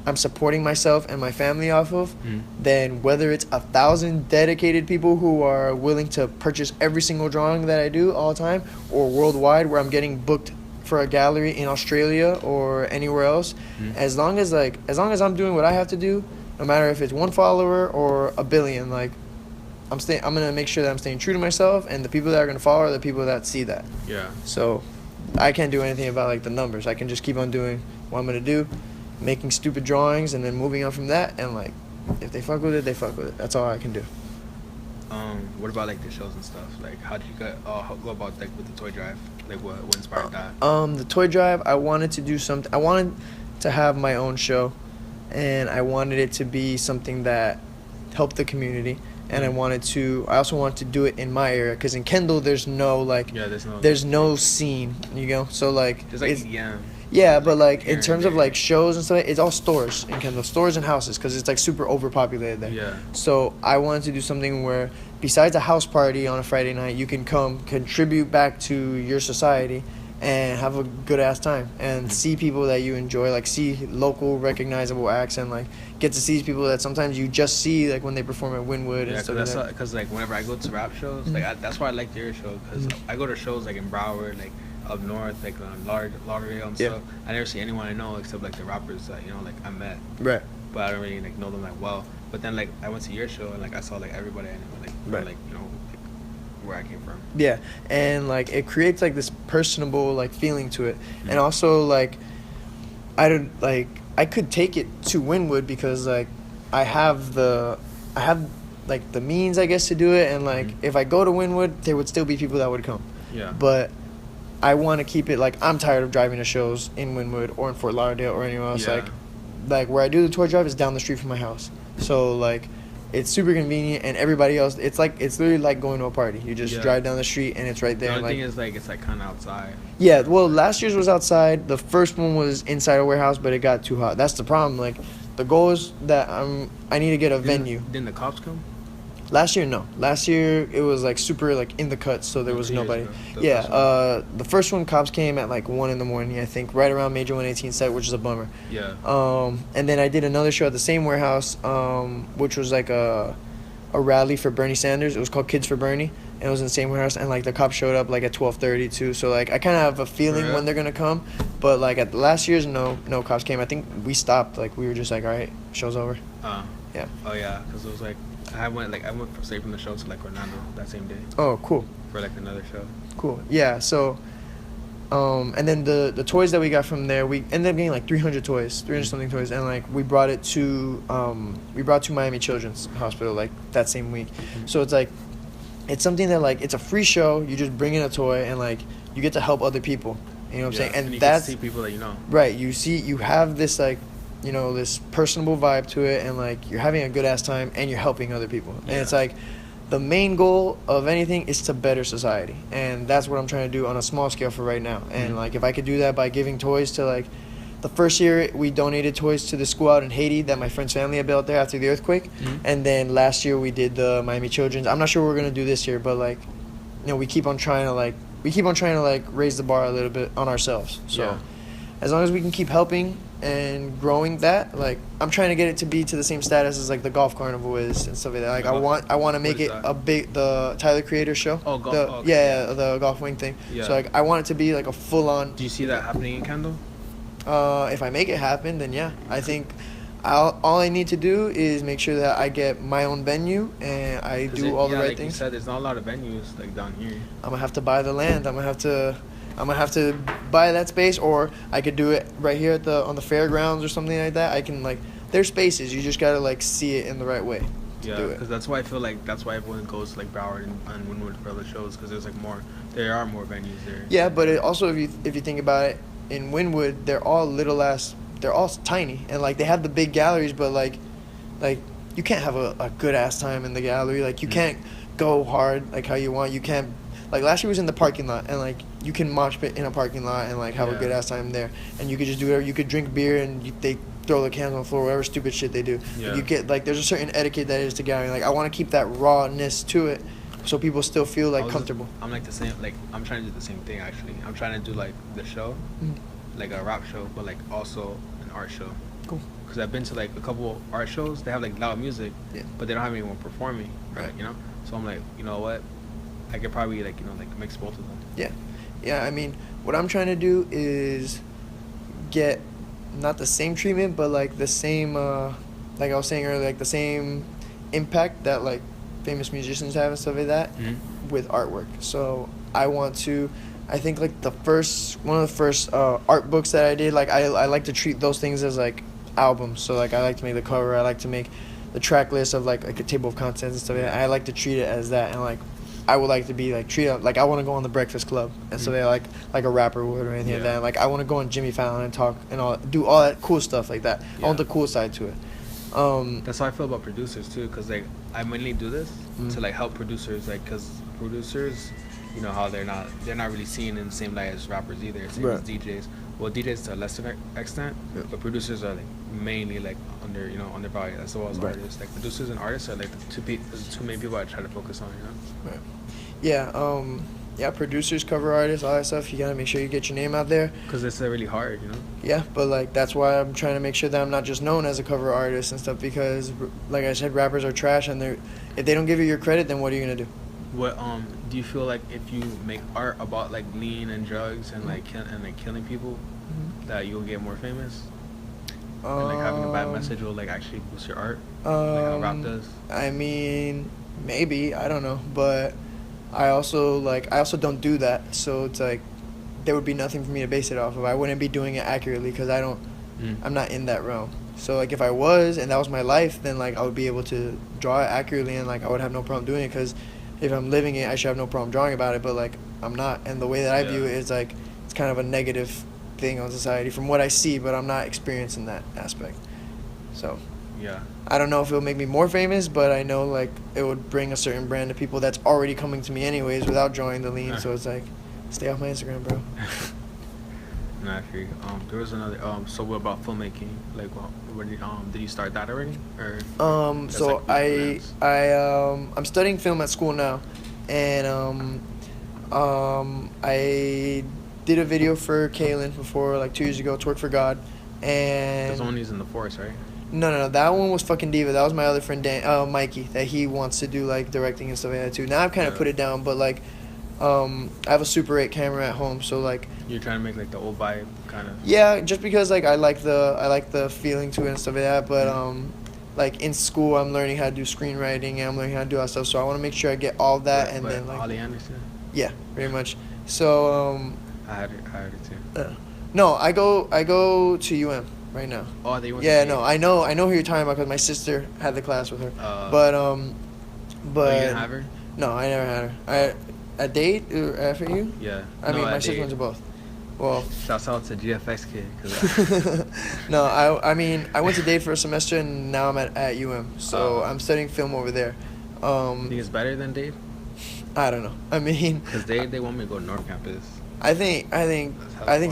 I'm supporting myself and my family off of, then whether it's 1,000 dedicated people who are willing to purchase every single drawing that I do all the time, or worldwide where I'm getting booked for a gallery in Australia or anywhere else, as long as I'm doing what I have to do, no matter if it's 1 follower or 1 billion, like I'm gonna make sure that I'm staying true to myself, and the people that are gonna follow are the people that see that. Yeah. So I can't do anything about like the numbers. I can just keep on doing what I'm gonna do, making stupid drawings and then moving on from that, and like if they fuck with it, they fuck with it. That's all I can do. What about like the shows and stuff? Like how did you go about like with the toy drive? Like what inspired that? The toy drive, I wanted to do something. I wanted to have my own show, and I wanted it to be something that helped the community. And I also wanted to do it in my area, because in Kendall there's no like there's no scene, you know. So like there's like but like in terms of like shows and stuff, it's all stores in Kendall, stores and houses, because it's like super overpopulated there. Yeah. So I wanted to do something where besides a house party on a Friday night, you can come contribute back to your society and have a good ass time and see people that you enjoy, like see local recognizable acts, and like get to see people that sometimes you just see like when they perform at Wynwood and stuff like that. Because like whenever I go to rap shows, like that's why I like your show, because I go to shows like in Broward, like up north, like Lauderdale and stuff. I never see anyone I know except like the rappers that, you know, like I met. Right. But I don't really like know them like well. But then like I went to your show and like I saw like everybody I knew, like you know, where I came from. Yeah, and like it creates like this personable like feeling to it, and also like I could take it to Wynwood because like I have like the means, I guess, to do it, and like if I go to Wynwood, there would still be people that would come. Yeah. But I want to keep it like I'm tired of driving to shows in Wynwood or in Fort Lauderdale or anywhere else. Yeah. Like where I do the toy drive is down the street from my house, so like it's super convenient, and everybody else, it's literally like going to a party. You just drive down the street and it's right there. The only thing is like it's like kind of outside. Yeah, well, last year's was outside. The first one was inside a warehouse, but it got too hot. That's the problem. Like the goal is that I need to get a venue. Didn't the cops come? Last year, no. Last year, it was, like, super, like, in the cuts, so there was nobody. The first one, cops came at, like, 1 in the morning, I think, right around Major 118 set, which is a bummer. Yeah. And then I did another show at the same warehouse, which was, like, a rally for Bernie Sanders. It was called Kids for Bernie, and it was in the same warehouse, and, like, the cops showed up, like, at 12:30, too. So, like, I kind of have a feeling when they're going to come, but, like, at last year's, no cops came. I think we stopped. Like, we were just like, all right, show's over. Yeah. Oh, yeah, because it was, like, I went straight from the show to, like, Orlando that same day. Oh, cool. For, like, another show. Cool. Yeah, so, and then the toys that we got from there, we ended up getting, like, 300 something toys, and, like, we brought to Miami Children's Hospital, like, that same week. Mm-hmm. So it's, like, it's something that, like, it's a free show. You just bring in a toy, and, like, you get to help other people. You know what I'm saying? And you that's, get to see people that you know. Right. You have this, like, you know, this personable vibe to it, and, like, you're having a good-ass time, and you're helping other people. Yeah. And it's, like, the main goal of anything is to better society. And that's what I'm trying to do on a small scale for right now. And, like, if I could do that by giving toys to, like, the first year we donated toys to the school out in Haiti that my friend's family had built there after the earthquake. Mm-hmm. And then last year we did the Miami Children's. I'm not sure what we're going to do this year, but, like, you know, we keep on trying to raise the bar a little bit on ourselves. So as long as we can keep helping and growing that, like, I'm trying to get it to be to the same status as, like, the golf carnival is and stuff like that. Like, I want to make it the Tyler Creator show. Oh, golf. The golf wing thing. Yeah. So, like, I want it to be, like, a full-on. Do you see that happening in Kendall? If I make it happen, then yeah. I think all I need to do is make sure that I get my own venue and I do all the right things. You said, there's not a lot of venues, like, down here. I'm gonna have to buy the land. I'm gonna have to buy that space, or I could do it right here on the fairgrounds or something like that. I can, like, there's spaces. You just gotta, like, see it in the right way. Yeah, because that's why I feel like that's why everyone goes to, like, Broward and Wynwood for other shows, because there's, like, there are more venues there. Yeah, but it also, if you think about it, in Wynwood, they're all tiny, and, like, they have the big galleries, but, like you can't have a good ass time in the gallery. Like, you can't go hard like how you want. You can't, like, last year was in the parking lot, and, like, you can mosh pit in a parking lot and, like, have a good ass time there, and you could just do whatever. You could drink beer and they throw the cans on the floor, whatever stupid shit they do. Yeah. You get, like, there's a certain etiquette that is to gallery. Like, I want to keep that rawness to it, so people still feel, like, comfortable. I'm like the same. Like, I'm trying to do the same thing, actually. I'm trying to do, like, the show, like a rap show, but, like, also an art show. Cool. Because I've been to, like, a couple art shows. They have, like, loud music, but they don't have anyone performing, right? You know. So I'm like, you know what? I could probably, like, you know, like, mix both of them. Yeah. I mean, what I'm trying to do is get not the same treatment, but, like, the same, like I was saying earlier, like, the same impact that, like, famous musicians have and stuff like that with artwork. So I think, like, one of the first art books that I did, like, I like to treat those things as, like, albums. So, like, I like to make the cover. I like to make the track list of, like a table of contents and stuff like that. I like to treat it as that, and, like, I would like to be, like, treated like I want to go on the Breakfast Club and so like a rapper would or anything like that. Like, I want to go on Jimmy Fallon and talk and do all that cool stuff like that. I want the cool side to it. That's how I feel about producers too, because, like, I mainly do this to, like, help producers, like, because producers, you know how they're not really seen in the same light as rappers either, same as DJs. Well, DJs to a lesser extent, but producers are, like, mainly, like, undervalued as well as artists. Like, producers and artists are, like, the two main people I try to focus on, you know. Right. Yeah. Producers, cover artists, all that stuff. You gotta make sure you get your name out there. Because it's really hard, you know. Yeah, but, like, that's why I'm trying to make sure that I'm not just known as a cover artist and stuff. Because, like I said, rappers are trash, and if they don't give you your credit, then what are you gonna do? What do you feel like if you make art about, like, lean and drugs and like killing people, that you'll get more famous? And, like, having a bad message will, like, actually boost your art, like how rap does. I mean, maybe, I don't know, but I also don't do that, so it's like there would be nothing for me to base it off of. I wouldn't be doing it accurately because I'm not in that realm. So, like, if I was and that was my life, then, like, I would be able to draw it accurately, and, like, I would have no problem doing it, because if I'm living it, I should have no problem drawing about it, but, like, I'm not. And the way that I view it is, like, it's kind of a negative thing on society from what I see, but I'm not experiencing that aspect. So, I don't know if it'll make me more famous, but I know, like, it would bring a certain brand to people that's already coming to me anyways without drawing the lean. So it's like, stay off my Instagram, bro. No, I feel you. There was another. So what about filmmaking? Like, when did you start that already? Or so like I'm studying film at school now, and I did a video for Kaylin before, like 2 years ago, Twerk for God, and there's one he's in the forest, right? No, that one was fucking Diva. That was my other friend Mikey, that he wants to do like directing and stuff like that too. Now I've kind of put it down, but like I have a Super 8 camera at home, so like you're trying to make like the old vibe kind of. Yeah, just because like I like the feeling to it and stuff like that, but like in school I'm learning how to do screenwriting and I'm learning how to do all that stuff, so I want to make sure I get all of that and then like Ollie Anderson. Yeah, pretty much. So I had it too. No, I go to UM right now. Oh, they went. Yeah, no, I know who you're talking about because my sister had the class with her. But you didn't have her? No, I never had her. A date after you? Yeah. I mean, my sister went to both. Well, shouts out to GFX kid. No, I mean, I went to date for a semester and now I'm at UM, so I'm studying film over there. Think it's better than Dade? I don't know. I mean, because they want me to go to North Campus. I think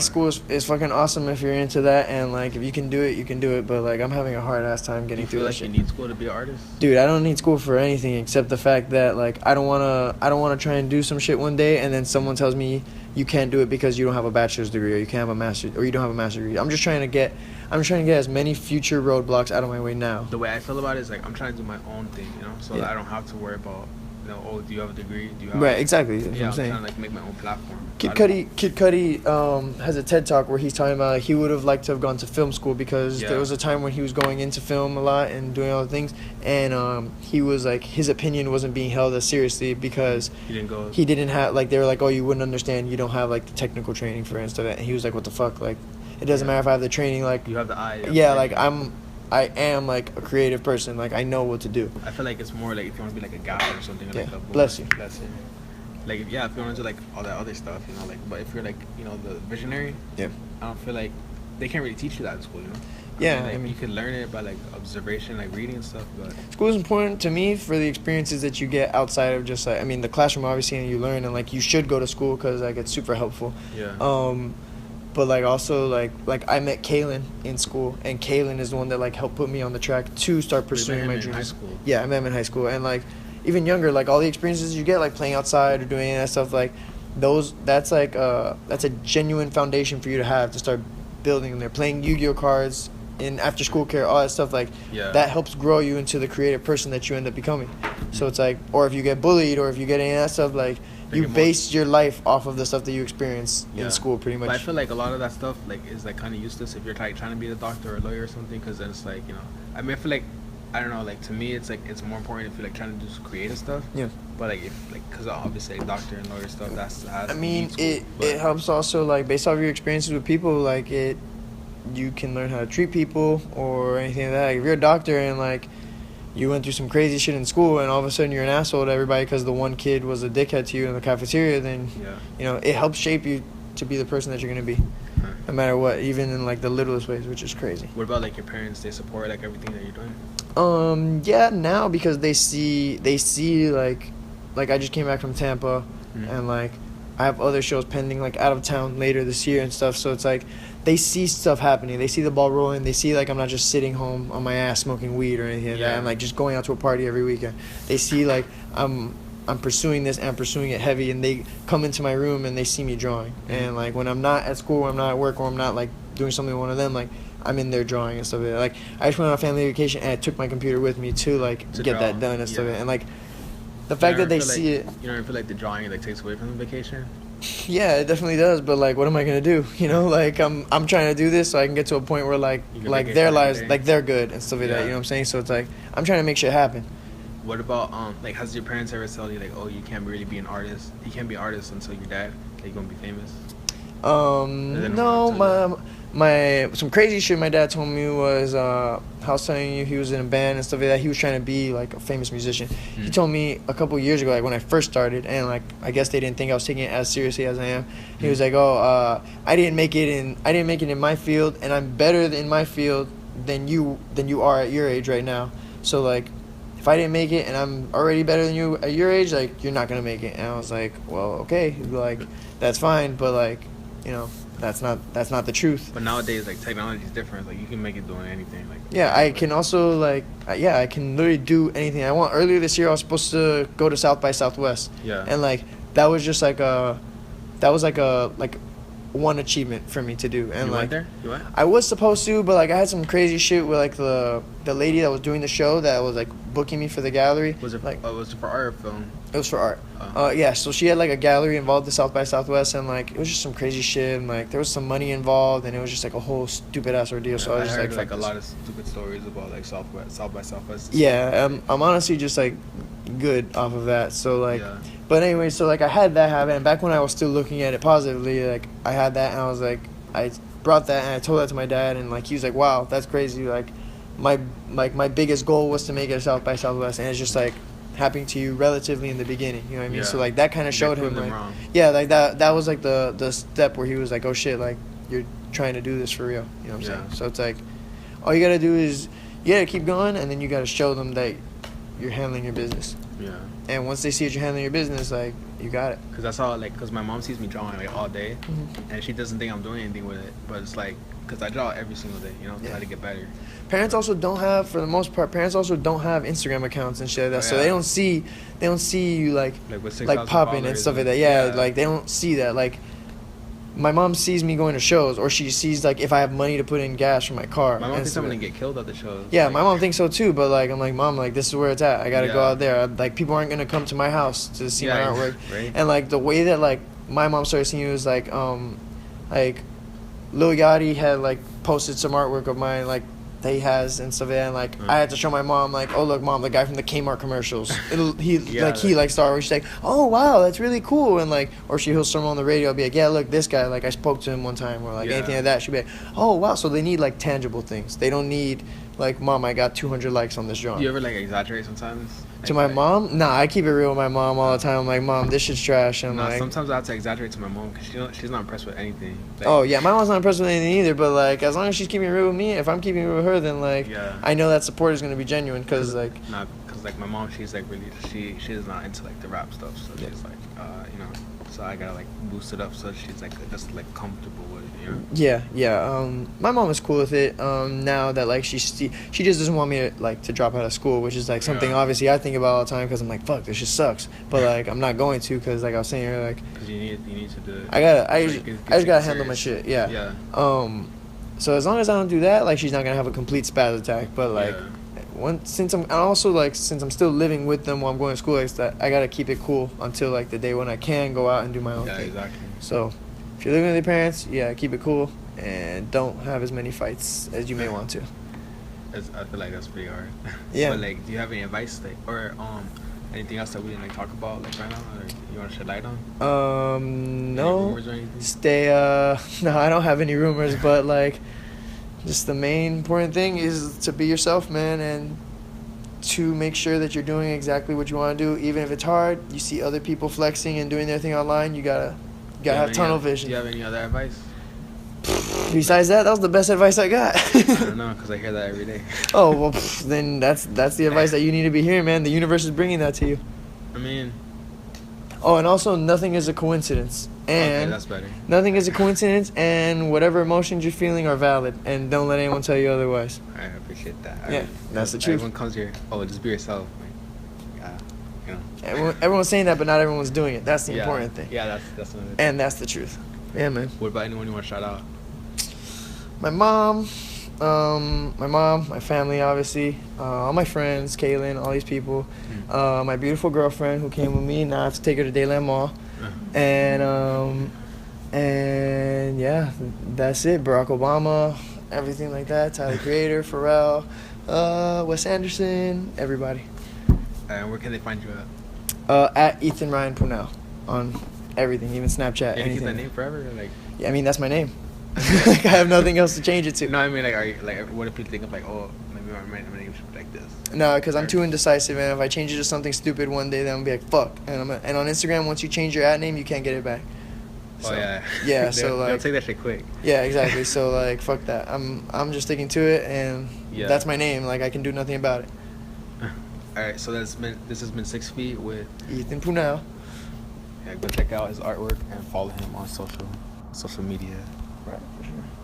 school is fucking awesome if you're into that, and like if you can do it, you can do it. But like I'm having a hard ass time getting through that shit. Do you feel like you need school to be an artist? Dude, I don't need school for anything except the fact that like I don't wanna try and do some shit one day and then someone tells me you can't do it because you don't have a bachelor's degree or you can't have a master's or you don't have a master's degree. I'm trying to get as many future roadblocks out of my way now. The way I feel about it is like I'm trying to do my own thing, you know, so that I don't have to worry about. Oh, do you have a degree? Do you have right, exactly. That's what I'm saying. Trying to like make my own platform. Kid Cudi has a TED Talk where he's talking about like, he would have liked to have gone to film school because there was a time when he was going into film a lot and doing all the things, and he was like his opinion wasn't being held as seriously because he didn't have like they were like, oh, you wouldn't understand, you don't have like the technical training for it and stuff, and he was like, what the fuck, like it doesn't matter if I have the training, like you have the eye. Like I am like a creative person. Like I know what to do. I feel like it's more like if you want to be like a guy or something. Yeah. Like a Bless you. Like if you want to do like all that other stuff, you know, like but if you're like the visionary, I don't feel like they can't really teach you that in school, you know. Yeah, I mean, you can learn it by like observation, like reading and stuff. But school is important to me for the experiences that you get outside of just like the classroom, obviously, and you learn, and like you should go to school because like it's super helpful. Yeah. But like also like I met Kaylin in school, and Kaylin is the one that like helped put me on the track to start pursuing my dreams. In high school. Yeah, I met him in high school, and like even younger, like all the experiences you get, like playing outside or doing that stuff, like that's a genuine foundation for you to have to start building. And they're playing Yu-Gi-Oh cards in after school care, all that stuff, like that helps grow you into the creative person that you end up becoming. So it's like, or if you get bullied or if you get any of that stuff, like you base your life off of the stuff that you experience in school, pretty much. But I feel like a lot of that stuff like is like kind of useless if you're trying to be a doctor or a lawyer or something, because then it's like, I mean, I feel like, I don't know, like to me it's like it's more important if you're like trying to do some creative stuff. Yeah. But like if like because obviously like, doctor and lawyer stuff I mean it helps also like based off your experiences with people, like you can learn how to treat people or anything like that. Like if you're a doctor and like you went through some crazy shit in school and all of a sudden you're an asshole to everybody because the one kid was a dickhead to you in the cafeteria, then it helps shape you to be the person that you're going to be, no matter what, even in like the littlest ways, which is crazy. What about like your parents? They support like everything that you're doing? Yeah, now because they see like I just came back from Tampa, and like I have other shows pending like out of town later this year and stuff, so it's like they see stuff happening. They see the ball rolling. They see like I'm not just sitting home on my ass smoking weed or anything like that. I'm like just going out to a party every weekend. They see like I'm pursuing this and I'm pursuing it heavy, and they come into my room and they see me drawing. And like when I'm not at school, I'm not at work, or I'm not like doing something with one of them, like I'm in there drawing and stuff like that. Like I just went on a family vacation and I took my computer with me to like to get draw. That done and stuff like that. And like the fact that they see it. You don't feel like the drawing like takes away from the vacation? Yeah, it definitely does, but like what am I gonna do? Like I'm trying to do this so I can get to a point where like their lives, like they're good and stuff like that, you know what I'm saying? So it's like I'm trying to make shit happen. What about like has your parents ever told you like, oh, you can't really be an artist, you can't be an artist until you're dad, like you're gonna be famous? No, some crazy shit my dad told me was I was telling you he was in a band and stuff like that. He was trying to be like a famous musician. He told me a couple years ago, like when I first started, and like I guess they didn't think I was taking it as seriously as I am. He was like, "Oh, I didn't make it in my field, and I'm better in my field than you are at your age right now. So like, if I didn't make it and I'm already better than you at your age, like you're not gonna make it." And I was like, "Well, okay, like that's fine, but like, that's not the truth. But nowadays, like, technology is different. Like, you can make it doing anything. Like, yeah, I can also like, I can literally do anything I want. Earlier this year, I was supposed to go to South by Southwest. Yeah. And like that was just like one achievement for me to do. And you like went there? You went? I was supposed to, but like I had some crazy shit with like the lady that was doing the show that was like booking me for the gallery. Was it like was it for art or film? It was for art. Yeah, so she had like a gallery involved with South by Southwest, and like it was just some crazy shit, and like there was some money involved, and it was just like a whole stupid ass ordeal. Yeah, so I was just heard, like a lot of stupid stories about like South by Southwest. Yeah, I'm honestly just like good off of that. So like, yeah. But anyway, so like I had that happen, and back when I was still looking at it positively, like I had that, and I was like, I brought that and I told that to my dad, and like he was like, wow, that's crazy. Like my biggest goal was to make it a South by Southwest, and it's just like happening to you relatively in the beginning, you know what I mean? Yeah. So like that kind of showed him like wrong. Yeah, like that was like the step where he was like, oh shit, like you're trying to do this for real, you know what I'm saying? So it's like all you gotta do is you gotta keep going, and then you gotta show them that you're handling your business. Yeah. And once they see that you're handling your business, like you got it. Cause that's how cause my mom sees me drawing like all day, and she doesn't think I'm doing anything with it, but it's like cause I draw every single day, you know, try to get better. Parents also don't have, for the most part, Instagram accounts and shit like that, so they don't see you like popping and stuff like that. Yeah, like they don't see that. Like my mom sees me going to shows, or she sees like if I have money to put in gas for my car. My mom thinks I'm gonna get killed at the shows. Yeah, like, my mom thinks so too, but like I'm like, Mom, like this is where it's at. I gotta go out there. Like people aren't gonna come to my house to see my artwork. Right. And like the way that like my mom started seeing it was like Lil Yachty had like posted some artwork of mine like that he has and stuff like that, and like I had to show my mom like, oh look mom, the guy from the Kmart commercials. He Star Wars. She's like, oh wow, that's really cool, and like, or she'll someone on the radio be like, yeah look, this guy, like I spoke to him one time, or like anything like that. She'd be like, oh wow. So they need like tangible things. They don't need like, mom, I got 200 likes on this drawing. Do you ever like exaggerate sometimes? To my mom? Nah, I keep it real with my mom all the time. I'm like, Mom, this shit's trash. And like, sometimes I have to exaggerate to my mom because she's not impressed with anything. Like, oh, yeah, my mom's not impressed with anything either. But, like, as long as she's keeping it real with me, if I'm keeping it real with her, then, like, I know that support is going to be genuine. Because, like... Nah, because, like, my mom, she's, like, really... She is not into, like, the rap stuff. So she's, like, you know... So I gotta, like, boost it up so she's, like, just, like, comfortable with it, you know? Yeah. My mom is cool with it. Now that, like, she just doesn't want me to, like, to drop out of school, which is, like, something obviously I think about all the time because I'm like, fuck, this shit sucks. But, like, I'm not going to because, like I was saying earlier, like... Because you need to do it. I just gotta handle my shit, yeah. So as long as I don't do that, like, she's not gonna have a complete spaz attack. But, like... Since I'm still living with them while I'm going to school, like that, I gotta keep it cool until like the day when I can go out and do my own thing. Exactly. So, if you're living with your parents, keep it cool and don't have as many fights as you may want to. I feel like that's pretty hard. Yeah. But like, do you have any advice, like, or anything else that we didn't like talk about, like right now, or you want to shed light on? No. Any rumors or anything? No, I don't have any rumors, but like. Just the main important thing is to be yourself, man, and to make sure that you're doing exactly what you want to do, even if it's hard. You see other people flexing and doing their thing online, you gotta have tunnel vision. Do you have any other advice? Besides that was the best advice I got. I don't know, because I hear that every day. Oh, well, then that's the advice that you need to be hearing, man. The universe is bringing that to you. I mean... Oh, and also, nothing is a coincidence. And okay, that's better. Nothing is a coincidence, and whatever emotions you're feeling are valid, and don't let anyone tell you otherwise. I appreciate that. That's the truth. Everyone comes here, just be yourself. Like, you know. Everyone's saying that, but not everyone's doing it. That's the important thing. Yeah, that's another thing. And that's the truth. Yeah, man. What about anyone you want to shout out? My mom, my family, obviously, all my friends, Kaylin, all these people, my beautiful girlfriend who came with me. Now I have to take her to Dayland Mall, and yeah, that's it. Barack Obama, everything like that. Tyler the Creator, Pharrell, Wes Anderson, everybody. And where can they find you at? At Ethan Ryan Punal on everything, even Snapchat. You anything. Keep that name forever, or like? Yeah, I mean that's my name. Like, I have nothing else to change it to. No, I mean, like, are you, like, what if you think of, like, oh, maybe my name should be like this? No, because I'm too indecisive, and if I change it to something stupid one day, then I'm going to be like, fuck. And on Instagram, once you change your ad name, you can't get it back. So, Yeah, so, like... They'll take that shit quick. Yeah, exactly. So, like, fuck that. I'm just sticking to it, and that's my name. Like, I can do nothing about it. All right, so this has been 6 Feet with... Ethan Punal. Yeah, go check out his artwork and follow him on social media. Right, for sure.